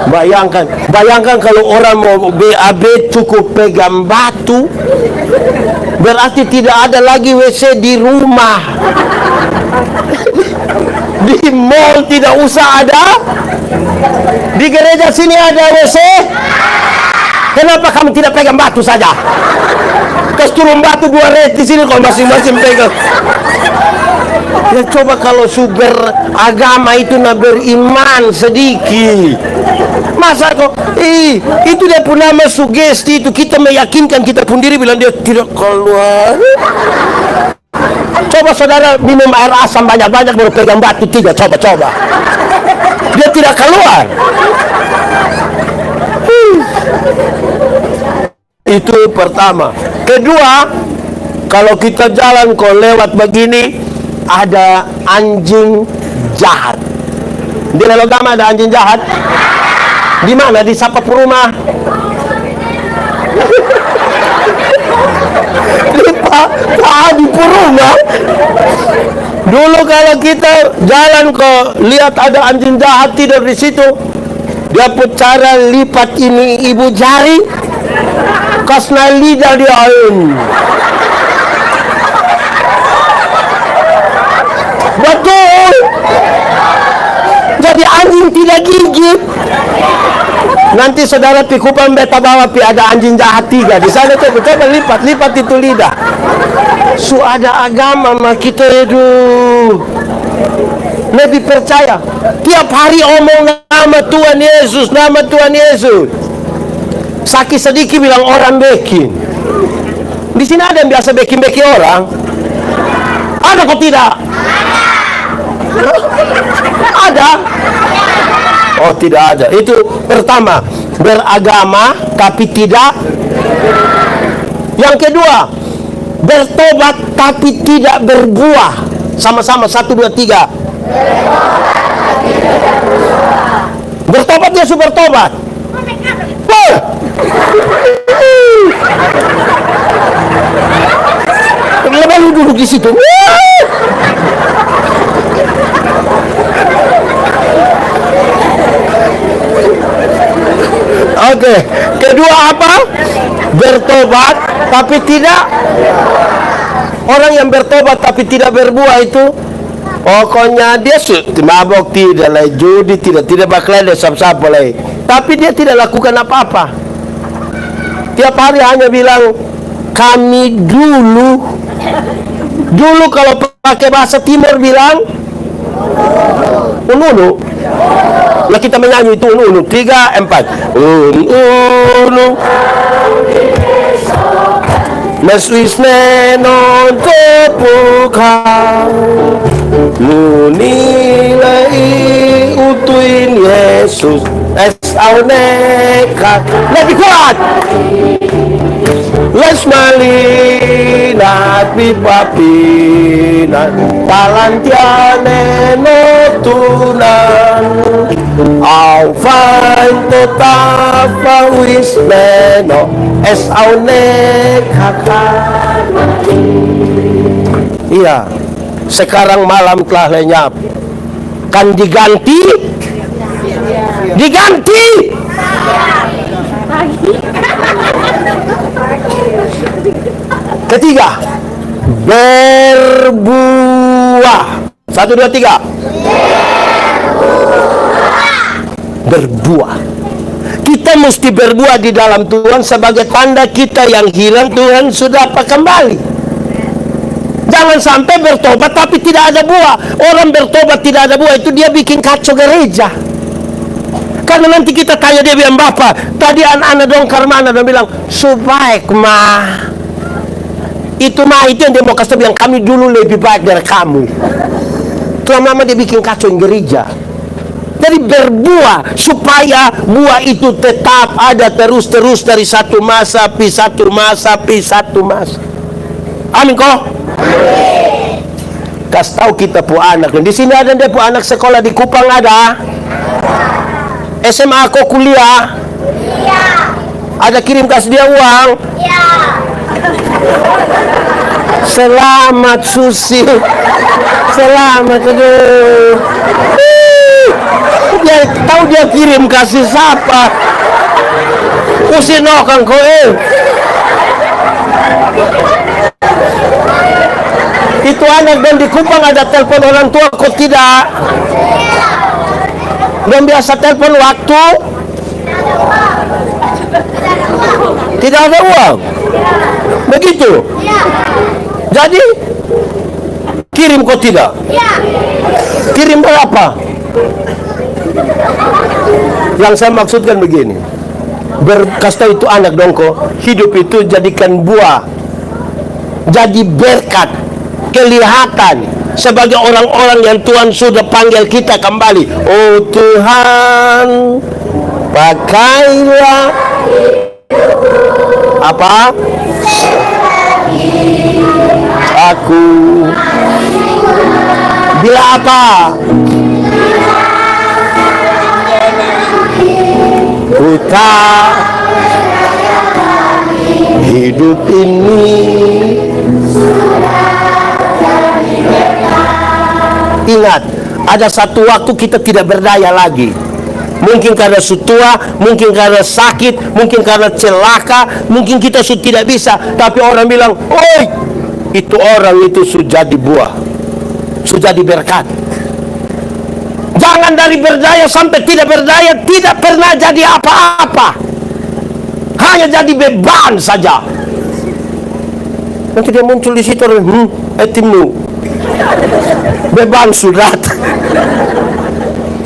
Bayangkan kalau orang mau BAB cukup pegang batu, berarti tidak ada lagi WC di rumah. Di mall tidak usah ada. Di gereja sini ada WC. Kenapa kamu tidak pegang batu saja? Terus turun batu 2 red di sini kalau masing-masing pegang. Ya coba kalau super agama itu beriman sedikit. Masa kok itu dia pun nama sugesti itu, kita meyakinkan kita pun diri bilang dia tidak keluar. Coba saudara minum air asam banyak-banyak baru pegang batu 3, coba. Dia tidak keluar. Itu pertama. Kedua, kalau kita jalan kok lewat begini ada anjing jahat. Di Lelogama ada anjing jahat. Di mana? Di Sapa Puruma. Di Puruma. Dulu kalau kita jalan kok lihat ada anjing jahat tidur di situ, dia pun cara lipat ini ibu jari, kasna lidah dia betul. Jadi anjing tidak gigit. Nanti saudara pikupan beta bawa ada anjing jahat 3 di sana tuh, coba lipat itu lidah. Ada agama mah kita itu lebih percaya. Tiap hari omong nama Tuhan Yesus, nama Tuhan Yesus. Sakit sedikit bilang orang bekin. Di sini ada yang biasa bekin orang? Ada kok tidak? Ada? Oh tidak ada. Itu pertama, beragama tapi tidak. Yang kedua, bertobat tapi tidak berbuah. Sama-sama 1, 2, 3. Bertobat, Yesus bertobat. Kenapa lu duduk di situ? Oke, kedua apa? Bertobat tapi tidak. Orang yang bertobat tapi tidak berbuah itu Pokoknya dia mabok, tidak lah, judi tidak bakal ada siapa lagi. Tapi dia tidak lakukan apa-apa. Tiap hari hanya bilang kami dulu kalau pakai bahasa timur bilang unu. Lah kita menyanyi itu unu 3, 4 unu Meswisne non tepukau nunilai utuin Yesus es auneka. Lebih kuat. Les malinat bipapinat talantiane notunan au fain tetapa wismeno es auneka. Iya, sekarang malam telah lenyap, kan diganti. Ketiga, berbuah. 1, 2, 3. Berbuah. Kita mesti berbuah di dalam Tuhan sebagai tanda kita yang hilang Tuhan sudah kembali. Jangan sampai bertobat tapi tidak ada buah. Orang bertobat tidak ada buah itu dia bikin kacau gereja. Karena nanti kita tanya dia bilang, Bapak, tadi anak-anak dongkar mana? Dia bilang, sebaik mah. Itu yang dia mau kasih bilang, kami dulu lebih baik dari kamu. Lama-lama dia bikin kacau gereja. Jadi berbuah supaya buah itu tetap ada terus dari satu masa pi satu masa. Amin kok. Kasih tahu kita pu anak. Di sini ada dia pu anak sekolah di Kupang ada. SMA kok kuliah? Iya. Ada kirim kasih dia uang? Iya. Selamat Susi. Selamat aduh. Dia tahu dia kirim kasih siapa? Usino kan kau Itu anak dan di Kupang ada telepon orang tua kok tidak? Dan biasa telepon waktu tidak ada uang. Begitu. Jadi kirim kok tidak? Kirim berapa? Yang saya maksudkan begini, berkasta itu anak dongko, hidup itu jadikan buah, jadi berkat, kelihatan sebagai orang-orang yang Tuhan sudah panggil kita kembali. Oh Tuhan, pakailah apa? Aku bila apa? Kuta hidup ini. Ingat, ada satu waktu kita tidak berdaya lagi. Mungkin karena sutua, mungkin karena sakit, mungkin karena celaka, mungkin kita sudah tidak bisa. Tapi orang bilang, oi, itu orang itu sudah jadi buah, sudah jadi berkat. Jangan dari berdaya sampai tidak berdaya, tidak pernah jadi apa-apa. Hanya jadi beban saja. Nanti dia muncul di situ, timmu. Beban surat.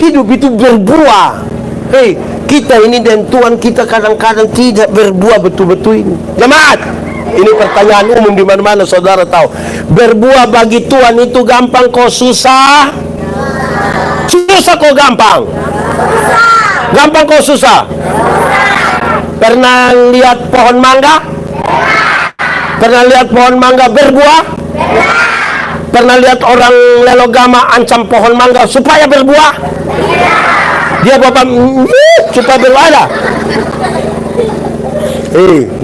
Hidup itu berbuah. Hei, kita ini dan Tuhan kita kadang-kadang tidak berbuah betul-betul ini. Jemaat, ini pertanyaan umum di mana-mana saudara tahu. Berbuah bagi Tuhan itu gampang kok susah? Susah kok gampang? Gampang kok susah? Pernah lihat pohon mangga? Pernah lihat pohon mangga berbuah? Pernah lihat orang lelogama ancam pohon mangga supaya berbuah? Dia bapak supaya berbuah.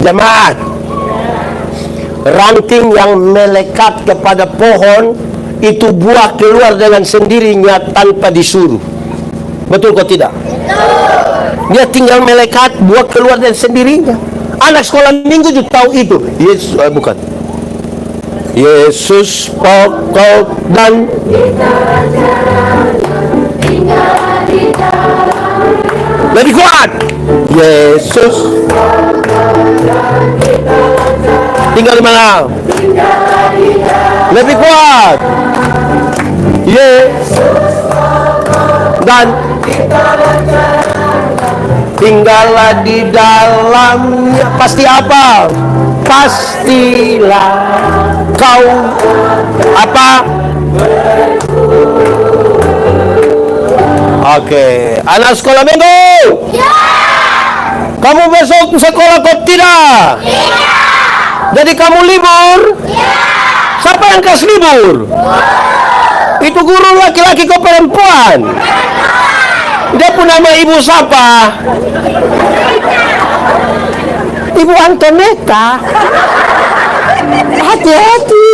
Jemaat, ranting yang melekat kepada pohon itu buah keluar dengan sendirinya tanpa disuruh. Betul kok tidak? Dia tinggal melekat, buah keluar dengan sendirinya. Anak sekolah minggu juga tahu itu. Yes, bukan. Yesus pokok dan lebih kuat. Yesus tinggal di mana? Lebih kuat. Yesus dan tinggallah di dalamnya. Pasti apa? Pastilah kau apa? Oke, anak sekolah minggu. Ya. Kamu besok sekolah kok tidak? Tidak. Jadi kamu libur? Ya. Siapa yang kasih libur? Itu guru laki-laki ke perempuan. Dia pun nama ibu siapa? Ibu Antoneta. Hati-hati.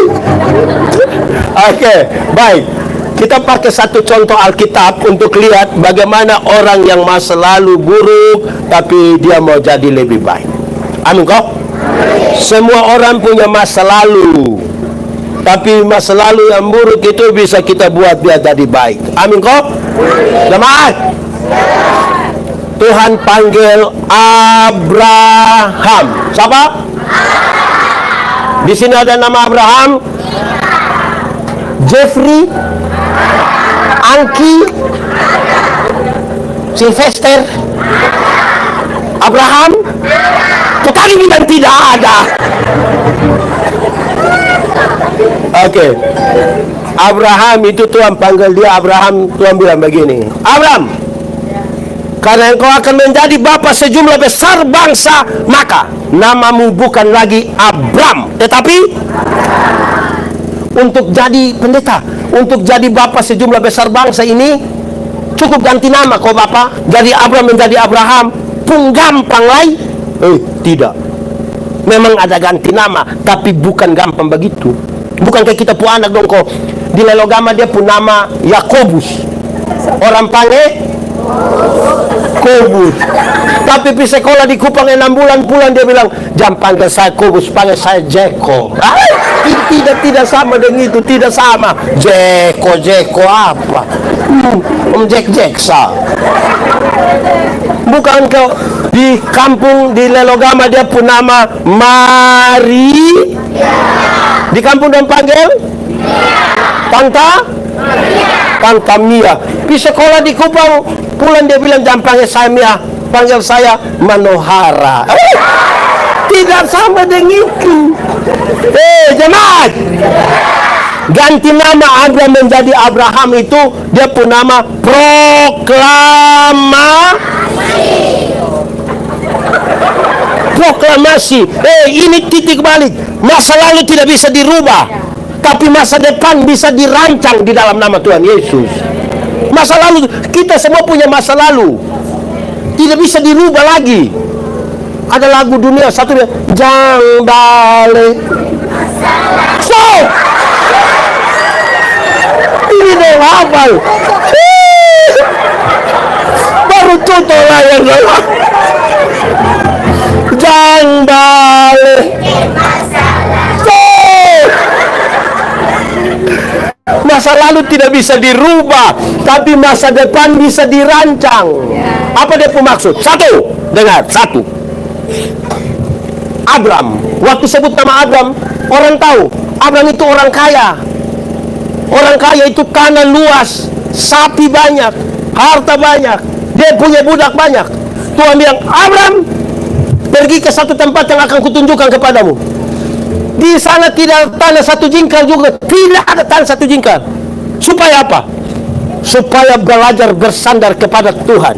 Oke, baik. Kita pakai satu contoh Alkitab untuk lihat bagaimana orang yang masa lalu buruk tapi dia mau jadi lebih baik. Amin kok? Semua orang punya masa lalu, tapi masa lalu yang buruk itu bisa kita buat dia jadi baik. Amin kok? Jemaat, Tuhan panggil Abraham. Siapa? Di sini ada nama Abraham, Jeffrey, Angki, Sylvester, Abraham. Tadi bilang tidak ada. Oke. Abraham itu Tuhan panggil dia Abraham. Tuhan bilang begini, Abraham, karena engkau akan menjadi bapa sejumlah besar bangsa, maka namamu bukan lagi Abram, tetapi untuk jadi pendeta, untuk jadi bapa sejumlah besar bangsa ini cukup ganti nama kok bapak. Jadi Abram menjadi Abraham pun gampang lai. Tidak. Memang ada ganti nama, tapi bukan gampang begitu. Bukan kayak kita pun anak dong kok. Di Lelogama dia pun nama Yakobus. Orang panggil Kobus. Tapi di sekolah di Kupang 6 bulan pulang dia bilang, jangan panggil saya Kobus, panggil saya Jeko. Tidak sama dengan itu, tidak sama. Jeko apa? Om Jeksa. Bukan kau di kampung di Lelogama dia pun nama Mari. Di kampung dan panggil Tanta Mia. Di sekolah di Kupang pulang dia bilang jangan panggil saya Mia, panggil saya Manohara. Tidak sama dengan itu. Jemaat, ganti nama Abraham menjadi Abraham itu dia pun nama proklamasi. Ini titik balik. Masa lalu tidak bisa dirubah, tapi masa depan bisa dirancang di dalam nama Tuhan Yesus. Masa lalu, kita semua punya masa lalu, tidak bisa dirubah lagi. Ada lagu dunia satu dia, jang balik. So, ini deh hafal. Baru tutup lah yang salah. Jang balik. Masa lalu tidak bisa dirubah, tapi masa depan bisa dirancang. Apa dia pun maksud? Satu, dengar, satu. Abram, waktu sebut nama Abram, orang tahu Abram itu orang kaya. Orang kaya itu kanan luas, sapi banyak, harta banyak, dia punya budak banyak. Tuhan bilang, Abram, pergi ke satu tempat yang akan kutunjukkan kepadamu. Di sana tidak tanah satu jingkal juga, tidak ada tanah satu jingkal. Supaya apa? Supaya belajar bersandar kepada Tuhan.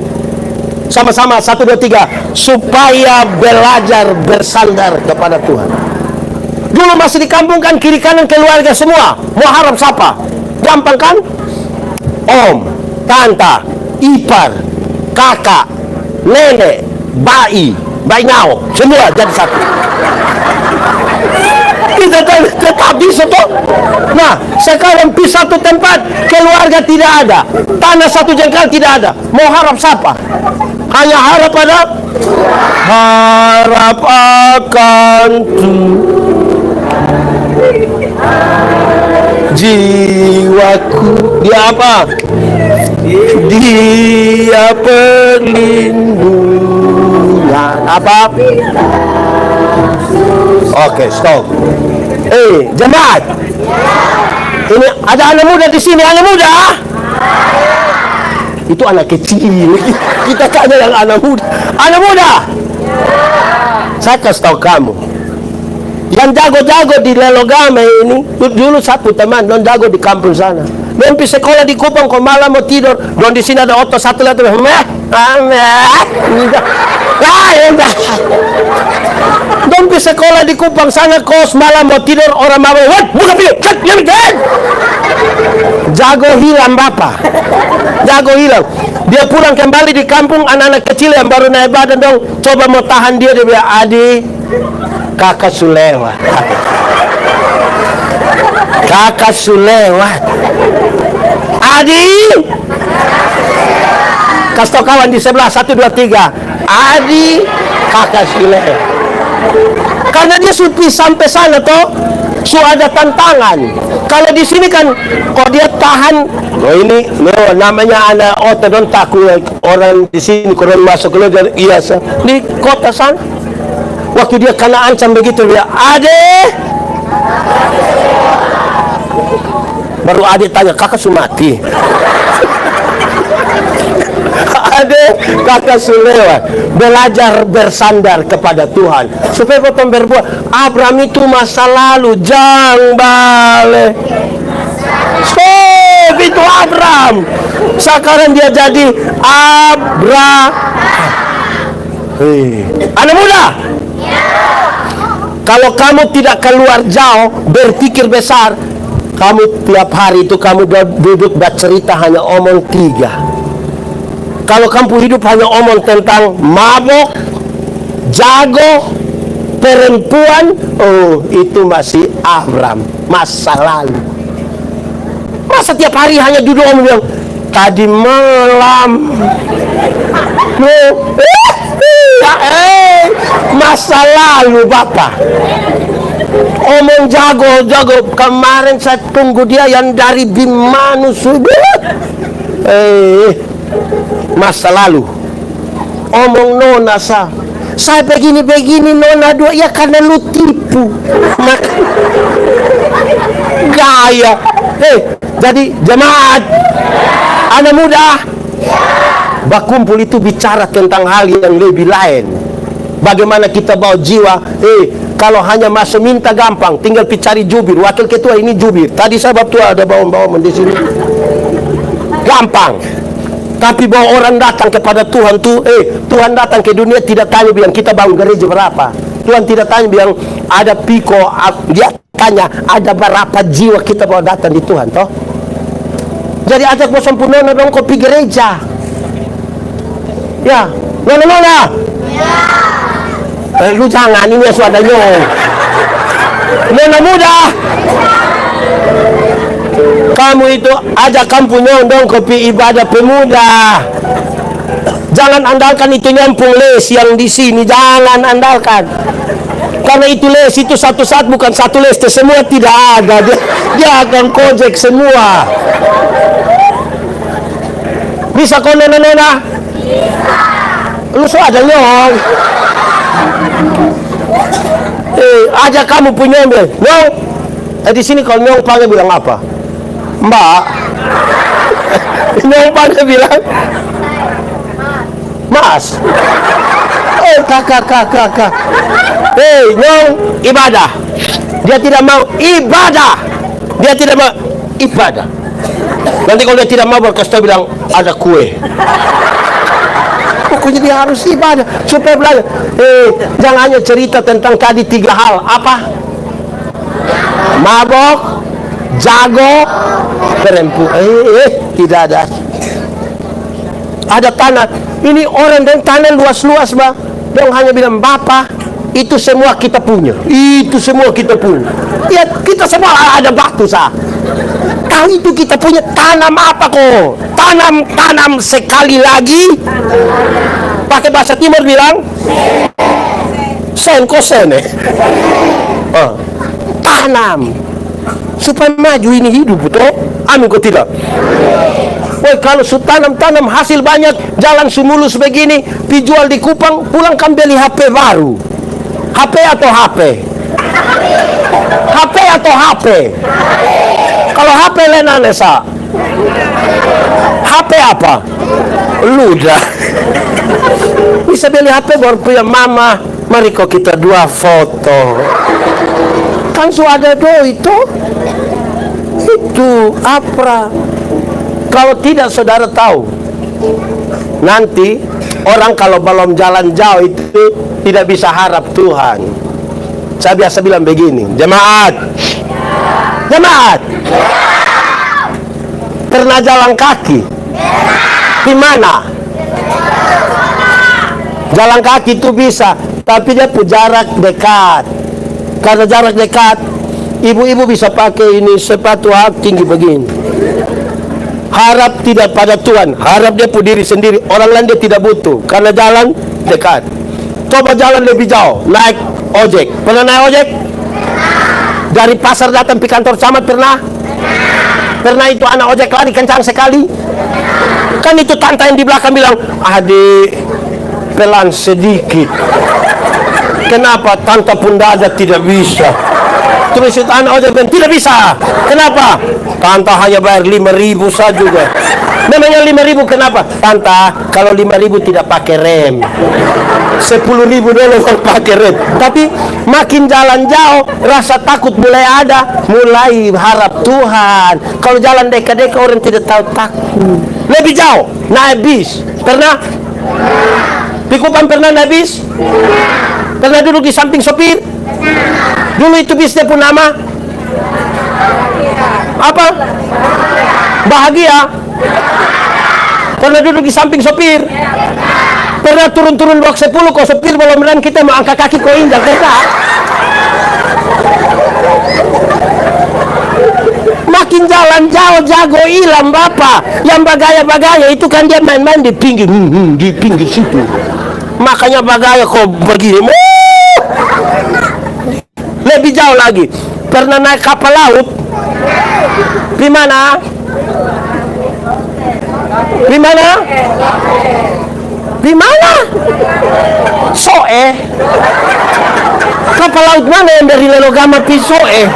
Sama-sama, 1, 2, 3. Supaya belajar bersandar kepada Tuhan. Dulu masih di kampung kan, kiri kanan keluarga semua. Mau harap siapa? Gampang kan? Om, tante, ipar, kakak, nenek, bayi nyao, semua jadi satu. Kita tetap bisa toh. Nah, sekarang di satu tempat keluarga tidak ada, tanah satu jengkal tidak ada. Mau harap siapa? Hanya harap pada harap akan Tuhan. jiwaku. Dia apa? Dia perlindungan. Apa? Oke, stop. Jemaat. Ini ada anak muda di sini, anak muda. Itu anak kecil. Kita tanya yang anak muda. Anak muda. Saya kasih tahu kamu. Yang jago-jago di Lelogame ini, dulu satu teman, non jago di kampung sana. Don pergi sekolah di Kupang, kok malam mau tidur. Don di sini ada otot satu lagi. Don pergi sekolah di Kupang sana, kos malam mau tidur, orang mau, buka pintu, jago hilang bapak. Jago hilang. Dia pulang kembali di kampung, anak-anak kecil yang baru naik badan dong, coba mau tahan dia bilang, adik, kakak sulewat. Kakak sulewat. Adi, kasih tau kawan di sebelah, 1, 2, 3. Adi, kakak sulewat. Karena dia sudah sampai sana toh, ada tantangan. Kalau di sini kan, kok dia tahan. Oh ini, namanya anak otodon takut orang di sini kurang masuk keluar iya di kota sana. Waktu dia kena ancam begitu dia, Ade. Baru adik tanya, kakak sudah mati. Ade, kakak sulewat. Belajar bersandar kepada Tuhan supaya potong berbuat. Abraham itu masa lalu, jangan balik. Stop, itu Abraham. Sekarang dia jadi Abraham. Anak muda, kalau kamu tidak keluar jauh, berpikir besar, kamu tiap hari itu kamu duduk bercerita hanya omong 3. Kalau kamu hidup hanya omong tentang mabok, jago, perempuan, oh itu masih Abraham, masa lalu. Masa tiap hari hanya duduk omong bilang, tadi malam, masa lalu bapak. Omong jago, kemarin saya tunggu dia yang dari Bimanus sudah. Masa lalu. Omong nona saya begini nona dua, ya karena lu tipu. Gaya. Jadi jemaat, anak muda, berkumpul itu bicara tentang hal yang lebih lain. Bagaimana kita bawa jiwa. Kalau hanya masuk minta gampang, tinggal cari jubir. Wakil ketua ini jubir. Tadi saya tua ada bawa di sini. Gampang. Tapi bawa orang datang kepada Tuhan tuh, Tuhan datang ke dunia tidak tanya bilang kita bangun gereja berapa. Tuhan tidak tanya bilang ada piko, dia tanya ada berapa jiwa kita bawa datang di Tuhan toh. Jadi ajak bosan punona dong kopi gereja. Ya, nona. Lu jangan, ini suadanya. Nona muda, kamu itu ajak kampung dong kopi ibadah pemuda. Jangan andalkan itu nyampung les yang di sini, jangan andalkan. Karena itu les itu satu saat bukan satu les, semua tidak ada. Dia akan kojek semua. Bisa kau nona? Lu suada nyong. Ajak kamu punya nyong. Di sini kalau nyong panggil bilang apa? Mbak. Nyong panggil bilang Mas. Kakak. Nyong ibadah. Dia tidak mau ibadah. Nanti kalau dia tidak mau berkata bilang ada kue. Pokoknya dia harus ibadah supaya belajar. Jangan hanya cerita tentang tadi 3 hal. Apa? Mabok, jago, perempuan. Tidak ada. Ada tanah. Ini orang dan tanah luas-luas, Bang. Yang hanya bilang, Bapak, itu semua kita punya. Ya, kita semua ada batu, sah. Kalau itu kita punya, tanam apa kok? Tanam sekali lagi. Pakai bahasa timur bilang sen. Tanam. supaya maju ini hidup, betul? Amin kok tidak? Woi, kalau su tanam hasil banyak, jalan sumulus begini, dijual di Kupang, pulang kan beli HP baru. HP atau HP? HP atau HP? Kalau HP lena nesa. HP apa? Ludah. Bisa beli HP baru punya mama. Mari kok kita dua foto. Kan sudah ada itu. Itu apa? Kalau tidak saudara tahu, nanti orang kalau belum jalan jauh itu tidak bisa harap Tuhan. Saya biasa bilang begini, jemaat, pernah jalan kaki? Di mana? Jalan kaki itu bisa, tapi dia punya jarak dekat. Karena jarak dekat, ibu-ibu bisa pakai ini sepatu tinggi begini. Harap tidak pada Tuhan, harap dia punya diri sendiri. Orang lain dia tidak butuh, karena jalan dekat. Coba jalan lebih jauh, naik ojek. Pernah naik ojek? Dari pasar datang ke kantor camat pernah? Pernah itu anak ojek lari kencang sekali? Kan itu tante yang di belakang bilang, adik pelan sedikit. Kenapa? Tante pun ada tidak bisa. Terus itu anak ojek bilang, tidak bisa. Kenapa? Tante hanya bayar 5.000 saja juga. Memangnya 5.000 kenapa? Tante, kalau 5.000 tidak pakai rem, 10.000 dulu pakai rem. Tapi makin jalan jauh, rasa takut mulai ada, mulai harap Tuhan. Kalau jalan dekat-dekat orang tidak tahu takut. Lebih jauh, naik bis. Pernah? Di Kupang pernah naik bis? Pernah duduk di samping sopir? Dulu itu bisnya pun nama apa? Bahagia. Pernah duduk di samping sopir? Pernah turun-turun box 10 kok sopir belum beran kita mau angkat kaki kok injak kita. Makin jalan jauh jago hilang bapak. Yang bagaya-bagaya itu kan dia main-main di pinggir situ. Makanya bagaya kok begini. Lebih jauh lagi. Pernah naik kapal laut? Di mana? Di mana? Di mana? Soe. Kapal laut mana yang dari Lelogama pi Soe?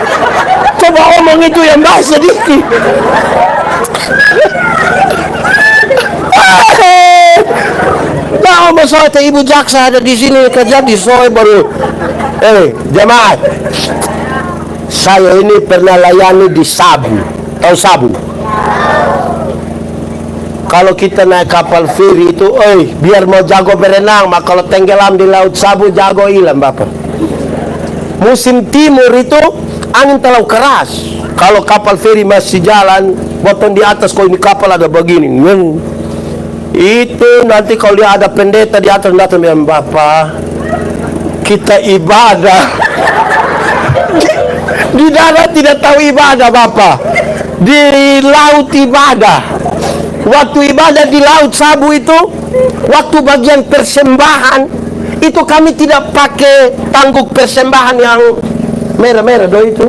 Coba omong itu yang bahasa sedikit. Nah, omong Soe, ibu jaksa ada di sini kerja di Soe baru. Jemaat, saya ini pernah layani di Sabu. Tahu Sabu? Kalau kita naik kapal feri itu, biar mau jago berenang, maka kalau tenggelam di laut Sabu jago hilang bapak. Musim timur itu angin terlalu keras. Kalau kapal feri masih jalan, botol di atas, kalau ini kapal ada begini. Itu nanti kalau dia ada pendeta di atas datang bilang, bapak, kita ibadah. Di darat tidak tahu ibadah bapak. Di laut ibadah. Waktu ibadah di laut Sabu itu, waktu bagian persembahan itu kami tidak pakai tangguk persembahan yang merah-merah do itu.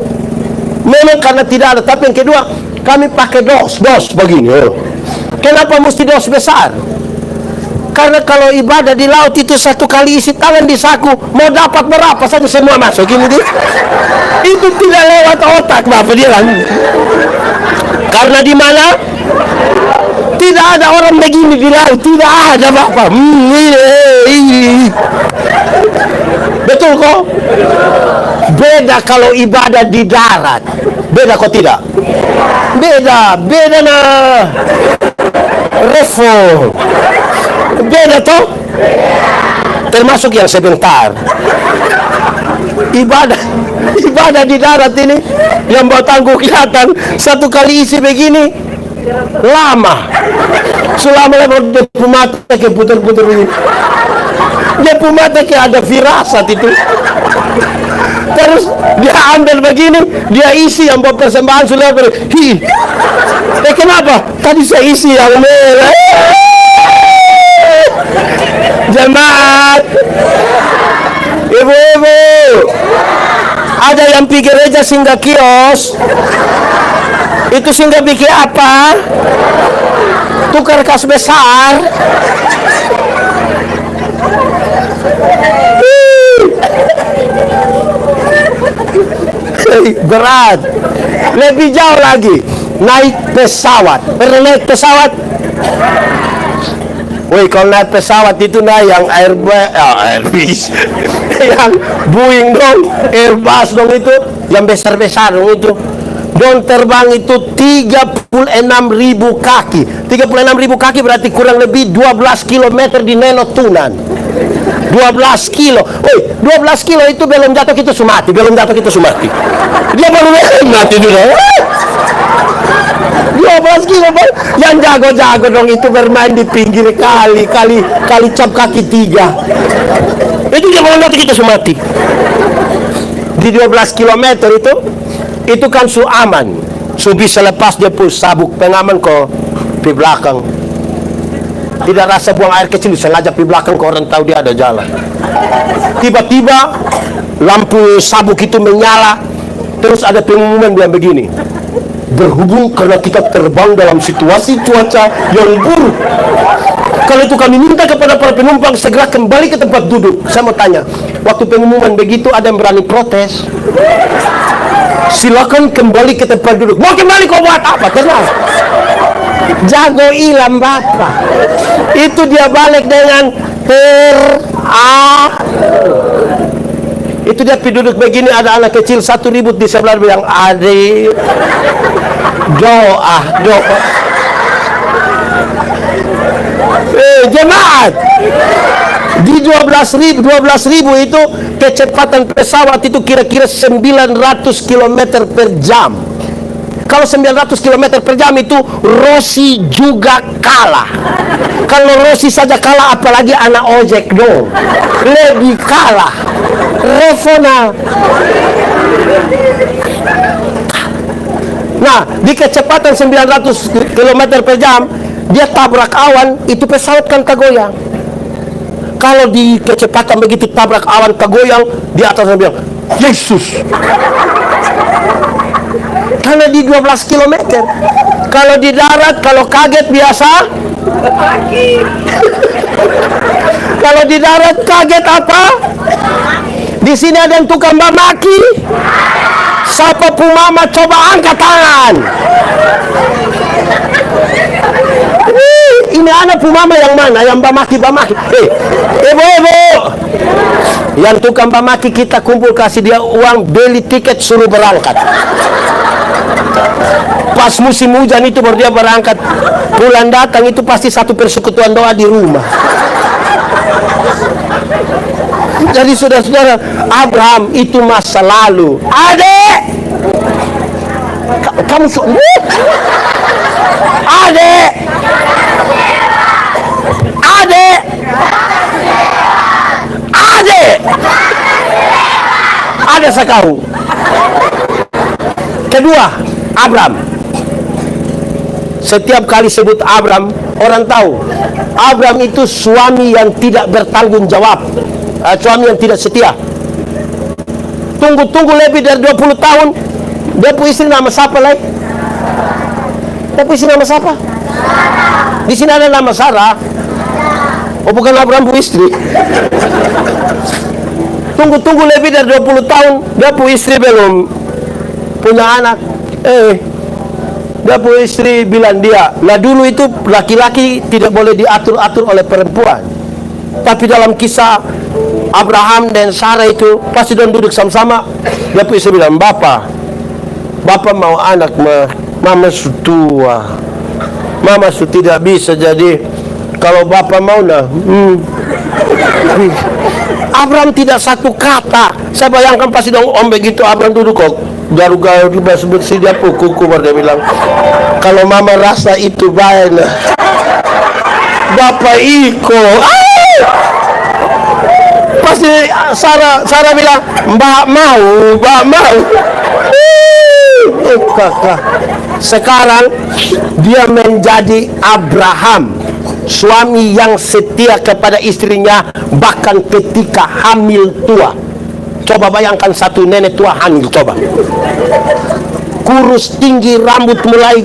Memang karena tidak ada. Tapi yang kedua, kami pakai dos begini. Kenapa mesti dos besar? Karena kalau ibadah di laut itu satu kali isi tangan di saku, mau dapat berapa saja semua masuk gini deh. Itu tidak lewat otak bapak dia kan. Karena di mana? Tidak ada orang begini di laut, tidak ada bapak. Betul kok? Beda kalau ibadah di darat. Beda kok tidak? Beda nah. Revo. Beda toh? Termasuk yang sebentar. Ibadah di darat ini yang bawa tangguh kelihatan satu kali isi begini lama. Selama dia mata ke putar-putar begini. Dia mata ke ada firasat itu. Terus dia ambil begini, dia isi yang bawa persembahan sudah kenapa? Tadi saya isi yang merah. Jemaat, ibu-ibu, Ada yang pergi gereja singgah kios. Itu singgah bikin apa? Tukar kas besar. Berat. Lebih jauh lagi, naik pesawat. Pernah naik pesawat? Woi, kalau naik pesawat itu yang Airbus, yang Boeing dong, Airbus dong itu, yang besar-besar dong itu. Dong terbang itu 36.000 kaki. 36.000 kaki berarti kurang lebih 12 km di Nenotunan. 12 kilo. Woi, 12 kilo itu belum jatuh kita sumati, belum jatuh kita sumati. Dia baru mati dulu. 12 kilo, yang jago-jago dong itu bermain di pinggir kali cap kaki 3. Itu dia baru jatuh kita sumati. Di 12 km itu kan su aman. Su bisa lepas dia pun sabuk pengaman kok di belakang. Tidak rasa buang air kecil, sengaja di belakang kok orang tahu dia ada jalan. Tiba-tiba lampu sabuk itu menyala, terus ada pengumuman bilang begini, berhubung karena kita terbang dalam situasi cuaca yang buruk, kalau itu kami minta kepada para penumpang segera kembali ke tempat duduk. Saya mau tanya, waktu pengumuman begitu ada yang berani protes? Silakan kembali ke tempat duduk. Mau kembali kau buat apa? Tenang. Jago ilam bapak. Itu dia balik dengan itu dia duduk begini, ada anak kecil satu ribut di sebelah bilang adik doa. Jemaat, di 12.000 itu kecepatan pesawat itu kira-kira 900 km per jam. Kalau 900 km per jam itu Rossi juga kalah. Kalau Rossi saja kalah, apalagi anak ojek dong, lebih kalah. Revona. Nah, di kecepatan 900 km per jam dia tabrak awan, itu pesawat kan kegoyang. Kalau di kecepatan begitu tabrak awan kegoyang, di atasnya bilang Yesus. Karena di 12 km. Kalau di darat, kalau kaget biasa kalau di darat kaget apa? Di sini ada yang tukang maki. Siapa pumama coba angkat tangan. Ini anak pumama yang mana? Yang bamaki. Ibu. Yang tukang bamaki kita kumpul, kasih dia uang, beli tiket, suruh berangkat. Pas musim hujan itu baru dia berangkat. Bulan datang itu pasti satu persekutuan doa di rumah. Jadi saudara-saudara, Abraham itu masa lalu. Adek, kamu adek, ada sekau. Kedua, Abraham. Setiap kali sebut Abraham, orang tahu Abraham itu suami yang tidak bertanggung jawab, suami yang tidak setia. Tunggu lebih dari 20 tahun, dia punya istri nama siapa lagi? Dia punya istri nama siapa? Di sini ada nama Sarah. Oh, bukan Abraham punya istri. Tunggu lebih dari 20 tahun, dia punya istri belum punya anak. Dia punya istri bilang dia, nah dulu itu laki-laki tidak boleh diatur-atur oleh perempuan. Tapi dalam kisah Abraham dan Sarah itu pasti dia duduk sama-sama. Dia punya istri bilang, Bapak mau anak, Mama sudah tua, Mama sudah tidak bisa, jadi kalau Bapak mau Abraham tidak satu kata. Saya bayangkan pasti dong om begitu Abraham duduk kok garu-garu bersih dia kuku dia bilang, kalau Mama rasa itu baik lah, Bapak Iko. Pasti Sarah bilang, Mbak mau. Kakak. Sekarang dia menjadi Abraham, suami yang setia kepada istrinya bahkan ketika hamil tua. Coba bayangkan satu nenek tua Hamil, coba. Kurus, tinggi, rambut mulai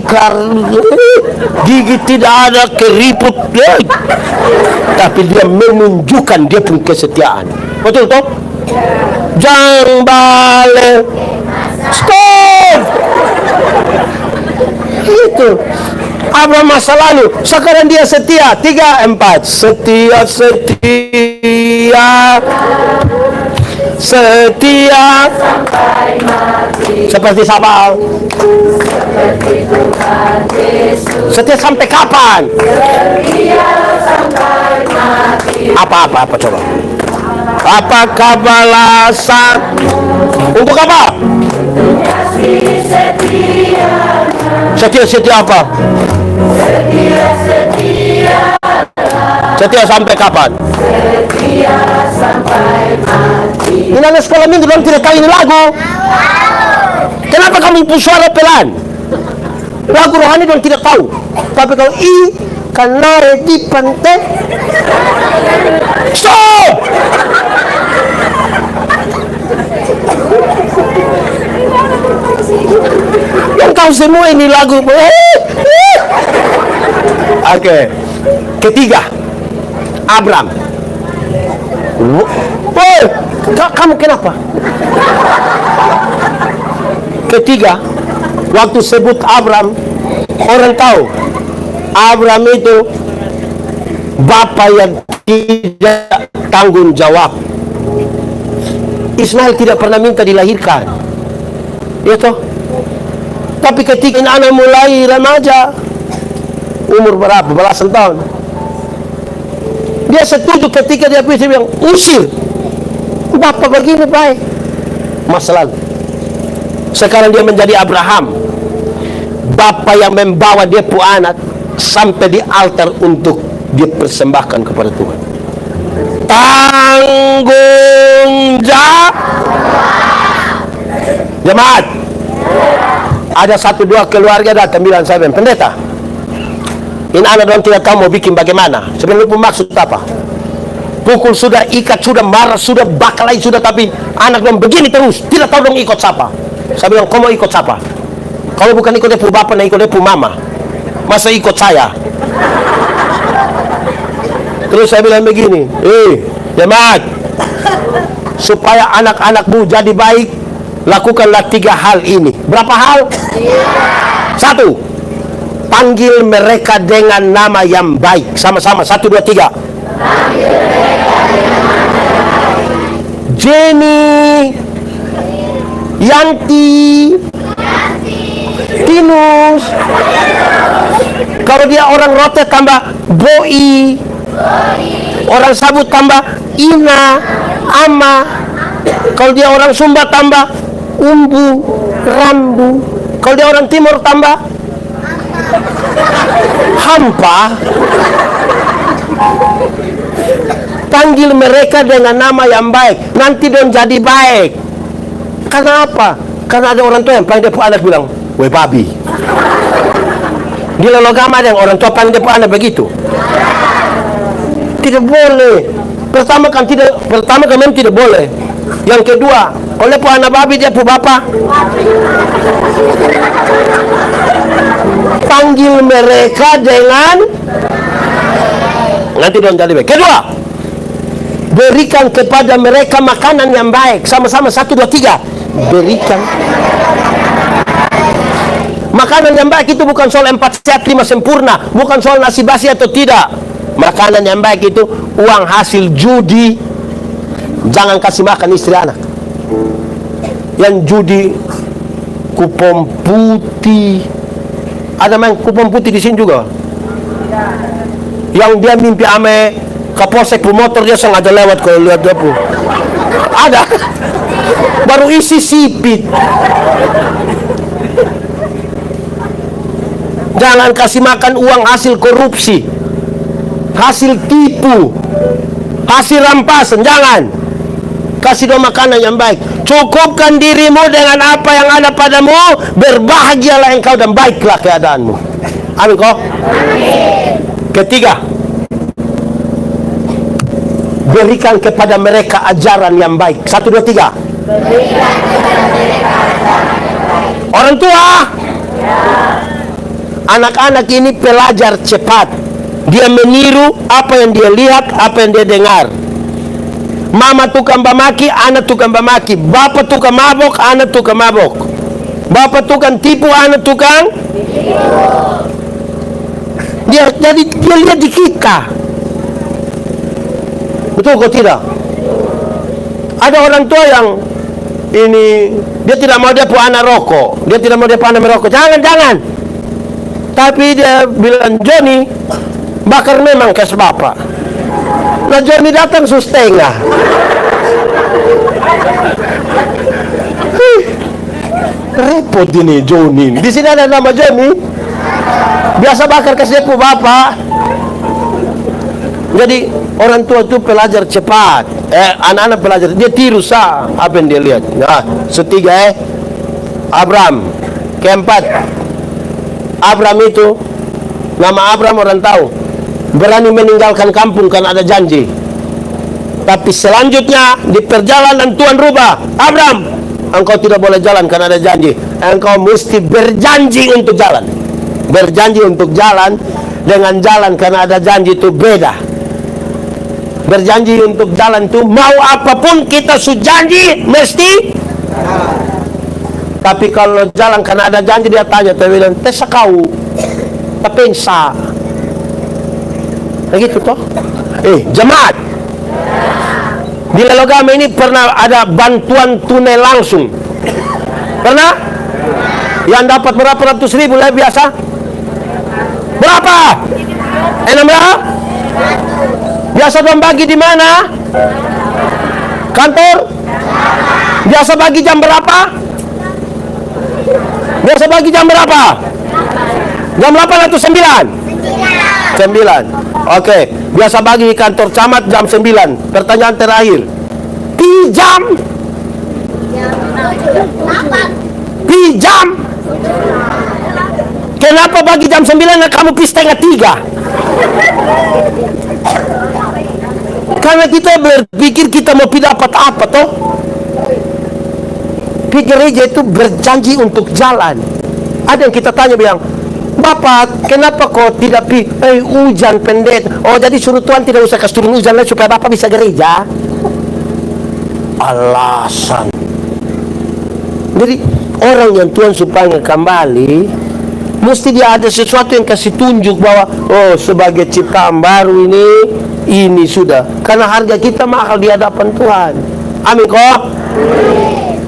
gigi tidak ada, keriput, tapi dia menunjukkan dia punya kesetiaan. Betul toh? Jangan balik, stop. Itu Abraham masa lalu, sekarang dia setia. 3, 4, setia, setia sampai mati. Seperti siapa? Seperti Tuhan Yesus. Setia sampai kapan? Setia sampai mati. Apa coba? Apakah balasan? Untuk apa? Untuk kasih setia. Setia apa? Setia sampai kapan? Setia sampai mati. Ini anak sekolah minggu dong tidak tahu ini lagu. Kenapa kamu suara pelan? Lagu rohani dong tidak tahu. Tapi kalau karena di pantai. Stop! Yang kau semua ini lagu. Oke. Ketiga, Abraham. Kamu kenapa? Ketiga, waktu sebut Abraham, orang tahu Abraham itu bapa yang tidak tanggung jawab. Ismail tidak pernah minta dilahirkan, ya toh? Tapi ketika anak mulai remaja, umur berapa? Belasan tahun, dia setuju ketika dia bilang usir. Bapak begini baik. Masa lalu. Sekarang dia menjadi Abraham, bapak yang membawa dia pu anak sampai di altar untuk dia persembahkan kepada Tuhan. Tanggung jawab. Jemaat, ada 1-2 keluarga datang bilang saya pendeta, ini anak orang tidak tahu mau bikin bagaimana. Sebenarnya maksud apa? Pukul sudah, ikat sudah, marah sudah, bakalai sudah, tapi anak dong begini terus, tidak tahu dong ikut siapa. Saya bilang, kau mau ikut siapa? Kalau bukan ikut dia pu bapak, nah ikut dia pu mama. Masa ikut saya? Terus saya bilang begini, jemaat, supaya anak-anakmu jadi baik, lakukanlah 3 hal ini. Berapa hal? 1, panggil mereka dengan nama yang baik. Sama-sama, 1, 2, 3. Jenny, Yanti, Tinus. Kalau dia orang Rote tambah Boi, orang Sabut tambah Ina, Ama. Kalau dia orang Sumba tambah Umbu, Rambu. Kalau dia orang Timur tambah Hampa. Panggil mereka dengan nama yang baik, nanti dong jadi baik. Karena apa? Karena ada orang tua yang panggil dia anak bilang, weh babi. Di logama ada yang orang tua panggil dia anak begitu. Tidak boleh. Pertama kan memang tidak boleh. Yang kedua, oleh pu anak babi dia pu bapak. Panggil mereka dengan nanti dong jadi baik. Kedua, berikan kepada mereka makanan yang baik. Sama-sama 1, 2, 3. Berikan makanan yang baik. Itu bukan soal 4 sehat 5 sempurna, bukan soal nasi basi atau tidak. Makanan yang baik itu uang hasil judi. Jangan kasih makan istri anak. Yang judi kupon putih. Ada main kupon putih di sini juga. Yang dia mimpi ame kapolsek motor dia sengaja lewat kalau lihat dia pu. Ada. Baru isi sipit. Jangan kasih makan uang hasil korupsi, hasil tipu, hasil rampasan. Jangan. Kasih dong makanan yang baik. Cukupkan dirimu dengan apa yang ada padamu. Berbahagialah engkau dan baiklah keadaanmu. Amin kok. Ketiga, berikan kepada mereka ajaran yang baik. 1, 2, 3. Orang tua, anak-anak ini pelajar cepat. Dia meniru apa yang dia lihat, apa yang dia dengar. Mama tukang bamaki, anak tukang bamaki. Bapak tukang mabok, anak tukang mabok. Bapak tukang tipu, anak tukang. Dia lihat di kita. Betul kok tidak? Ada orang tua yang ini, dia tidak mau dia punya anak rokok, dia tidak mau dia punya anak merokok. Jangan. Tapi dia bilang, Johnny, bakar memang kas bapak. Nah Johnny datang setengah. Repot ini Johnny. Di sini ada nama Johnny. Biasa bakar kas dia bapak. Jadi orang tua itu pelajar cepat. Anak-anak pelajar, dia tiru sah apa yang dia lihat. Nah, ketiga Abraham. Keempat, Abraham itu, nama Abraham orang tahu, berani meninggalkan kampung karena ada janji. Tapi selanjutnya di perjalanan Tuhan rubah. Abraham, engkau tidak boleh jalan karena ada janji. Engkau mesti berjanji untuk jalan. Berjanji untuk jalan dengan jalan karena ada janji itu beda. Berjanji untuk jalan itu mau apapun kita sujanji mesti. Tapi kalau jalan karena ada janji, dia tanya, dia bilang, tesa kau tapensa begitu toh. Jemaat di Lelogama ini pernah ada bantuan tunai langsung? Pernah? Yang dapat berapa ratus ribu lah biasa? Berapa? 600? Biasa dong bagi di mana? Kantor? Biasa bagi jam berapa? Biasa bagi jam berapa? Jam 8 atau 9? 9. Oke. Biasa bagi di kantor camat jam 9. Pertanyaan terakhir. Pijam? Pijam? Kenapa bagi jam 9 dan kamu pi setengah 3? Karena kita berpikir kita mau dapat apa toh? Gereja itu berjanji untuk jalan. Ada yang kita tanya bilang, Bapak, kenapa kok tidak hujan pendek? Oh, jadi suruh Tuhan tidak usah kasih turun hujan supaya Bapak bisa gereja. Alasan. Jadi orang yang Tuhan supaya kembali, mesti dia ada sesuatu yang kasih tunjuk bahwa oh, sebagai ciptaan baru ini sudah, karena harga kita mahal di hadapan Tuhan. Amin kok.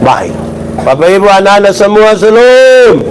Baik, Bapak Ibu anak-anak semua, shalom.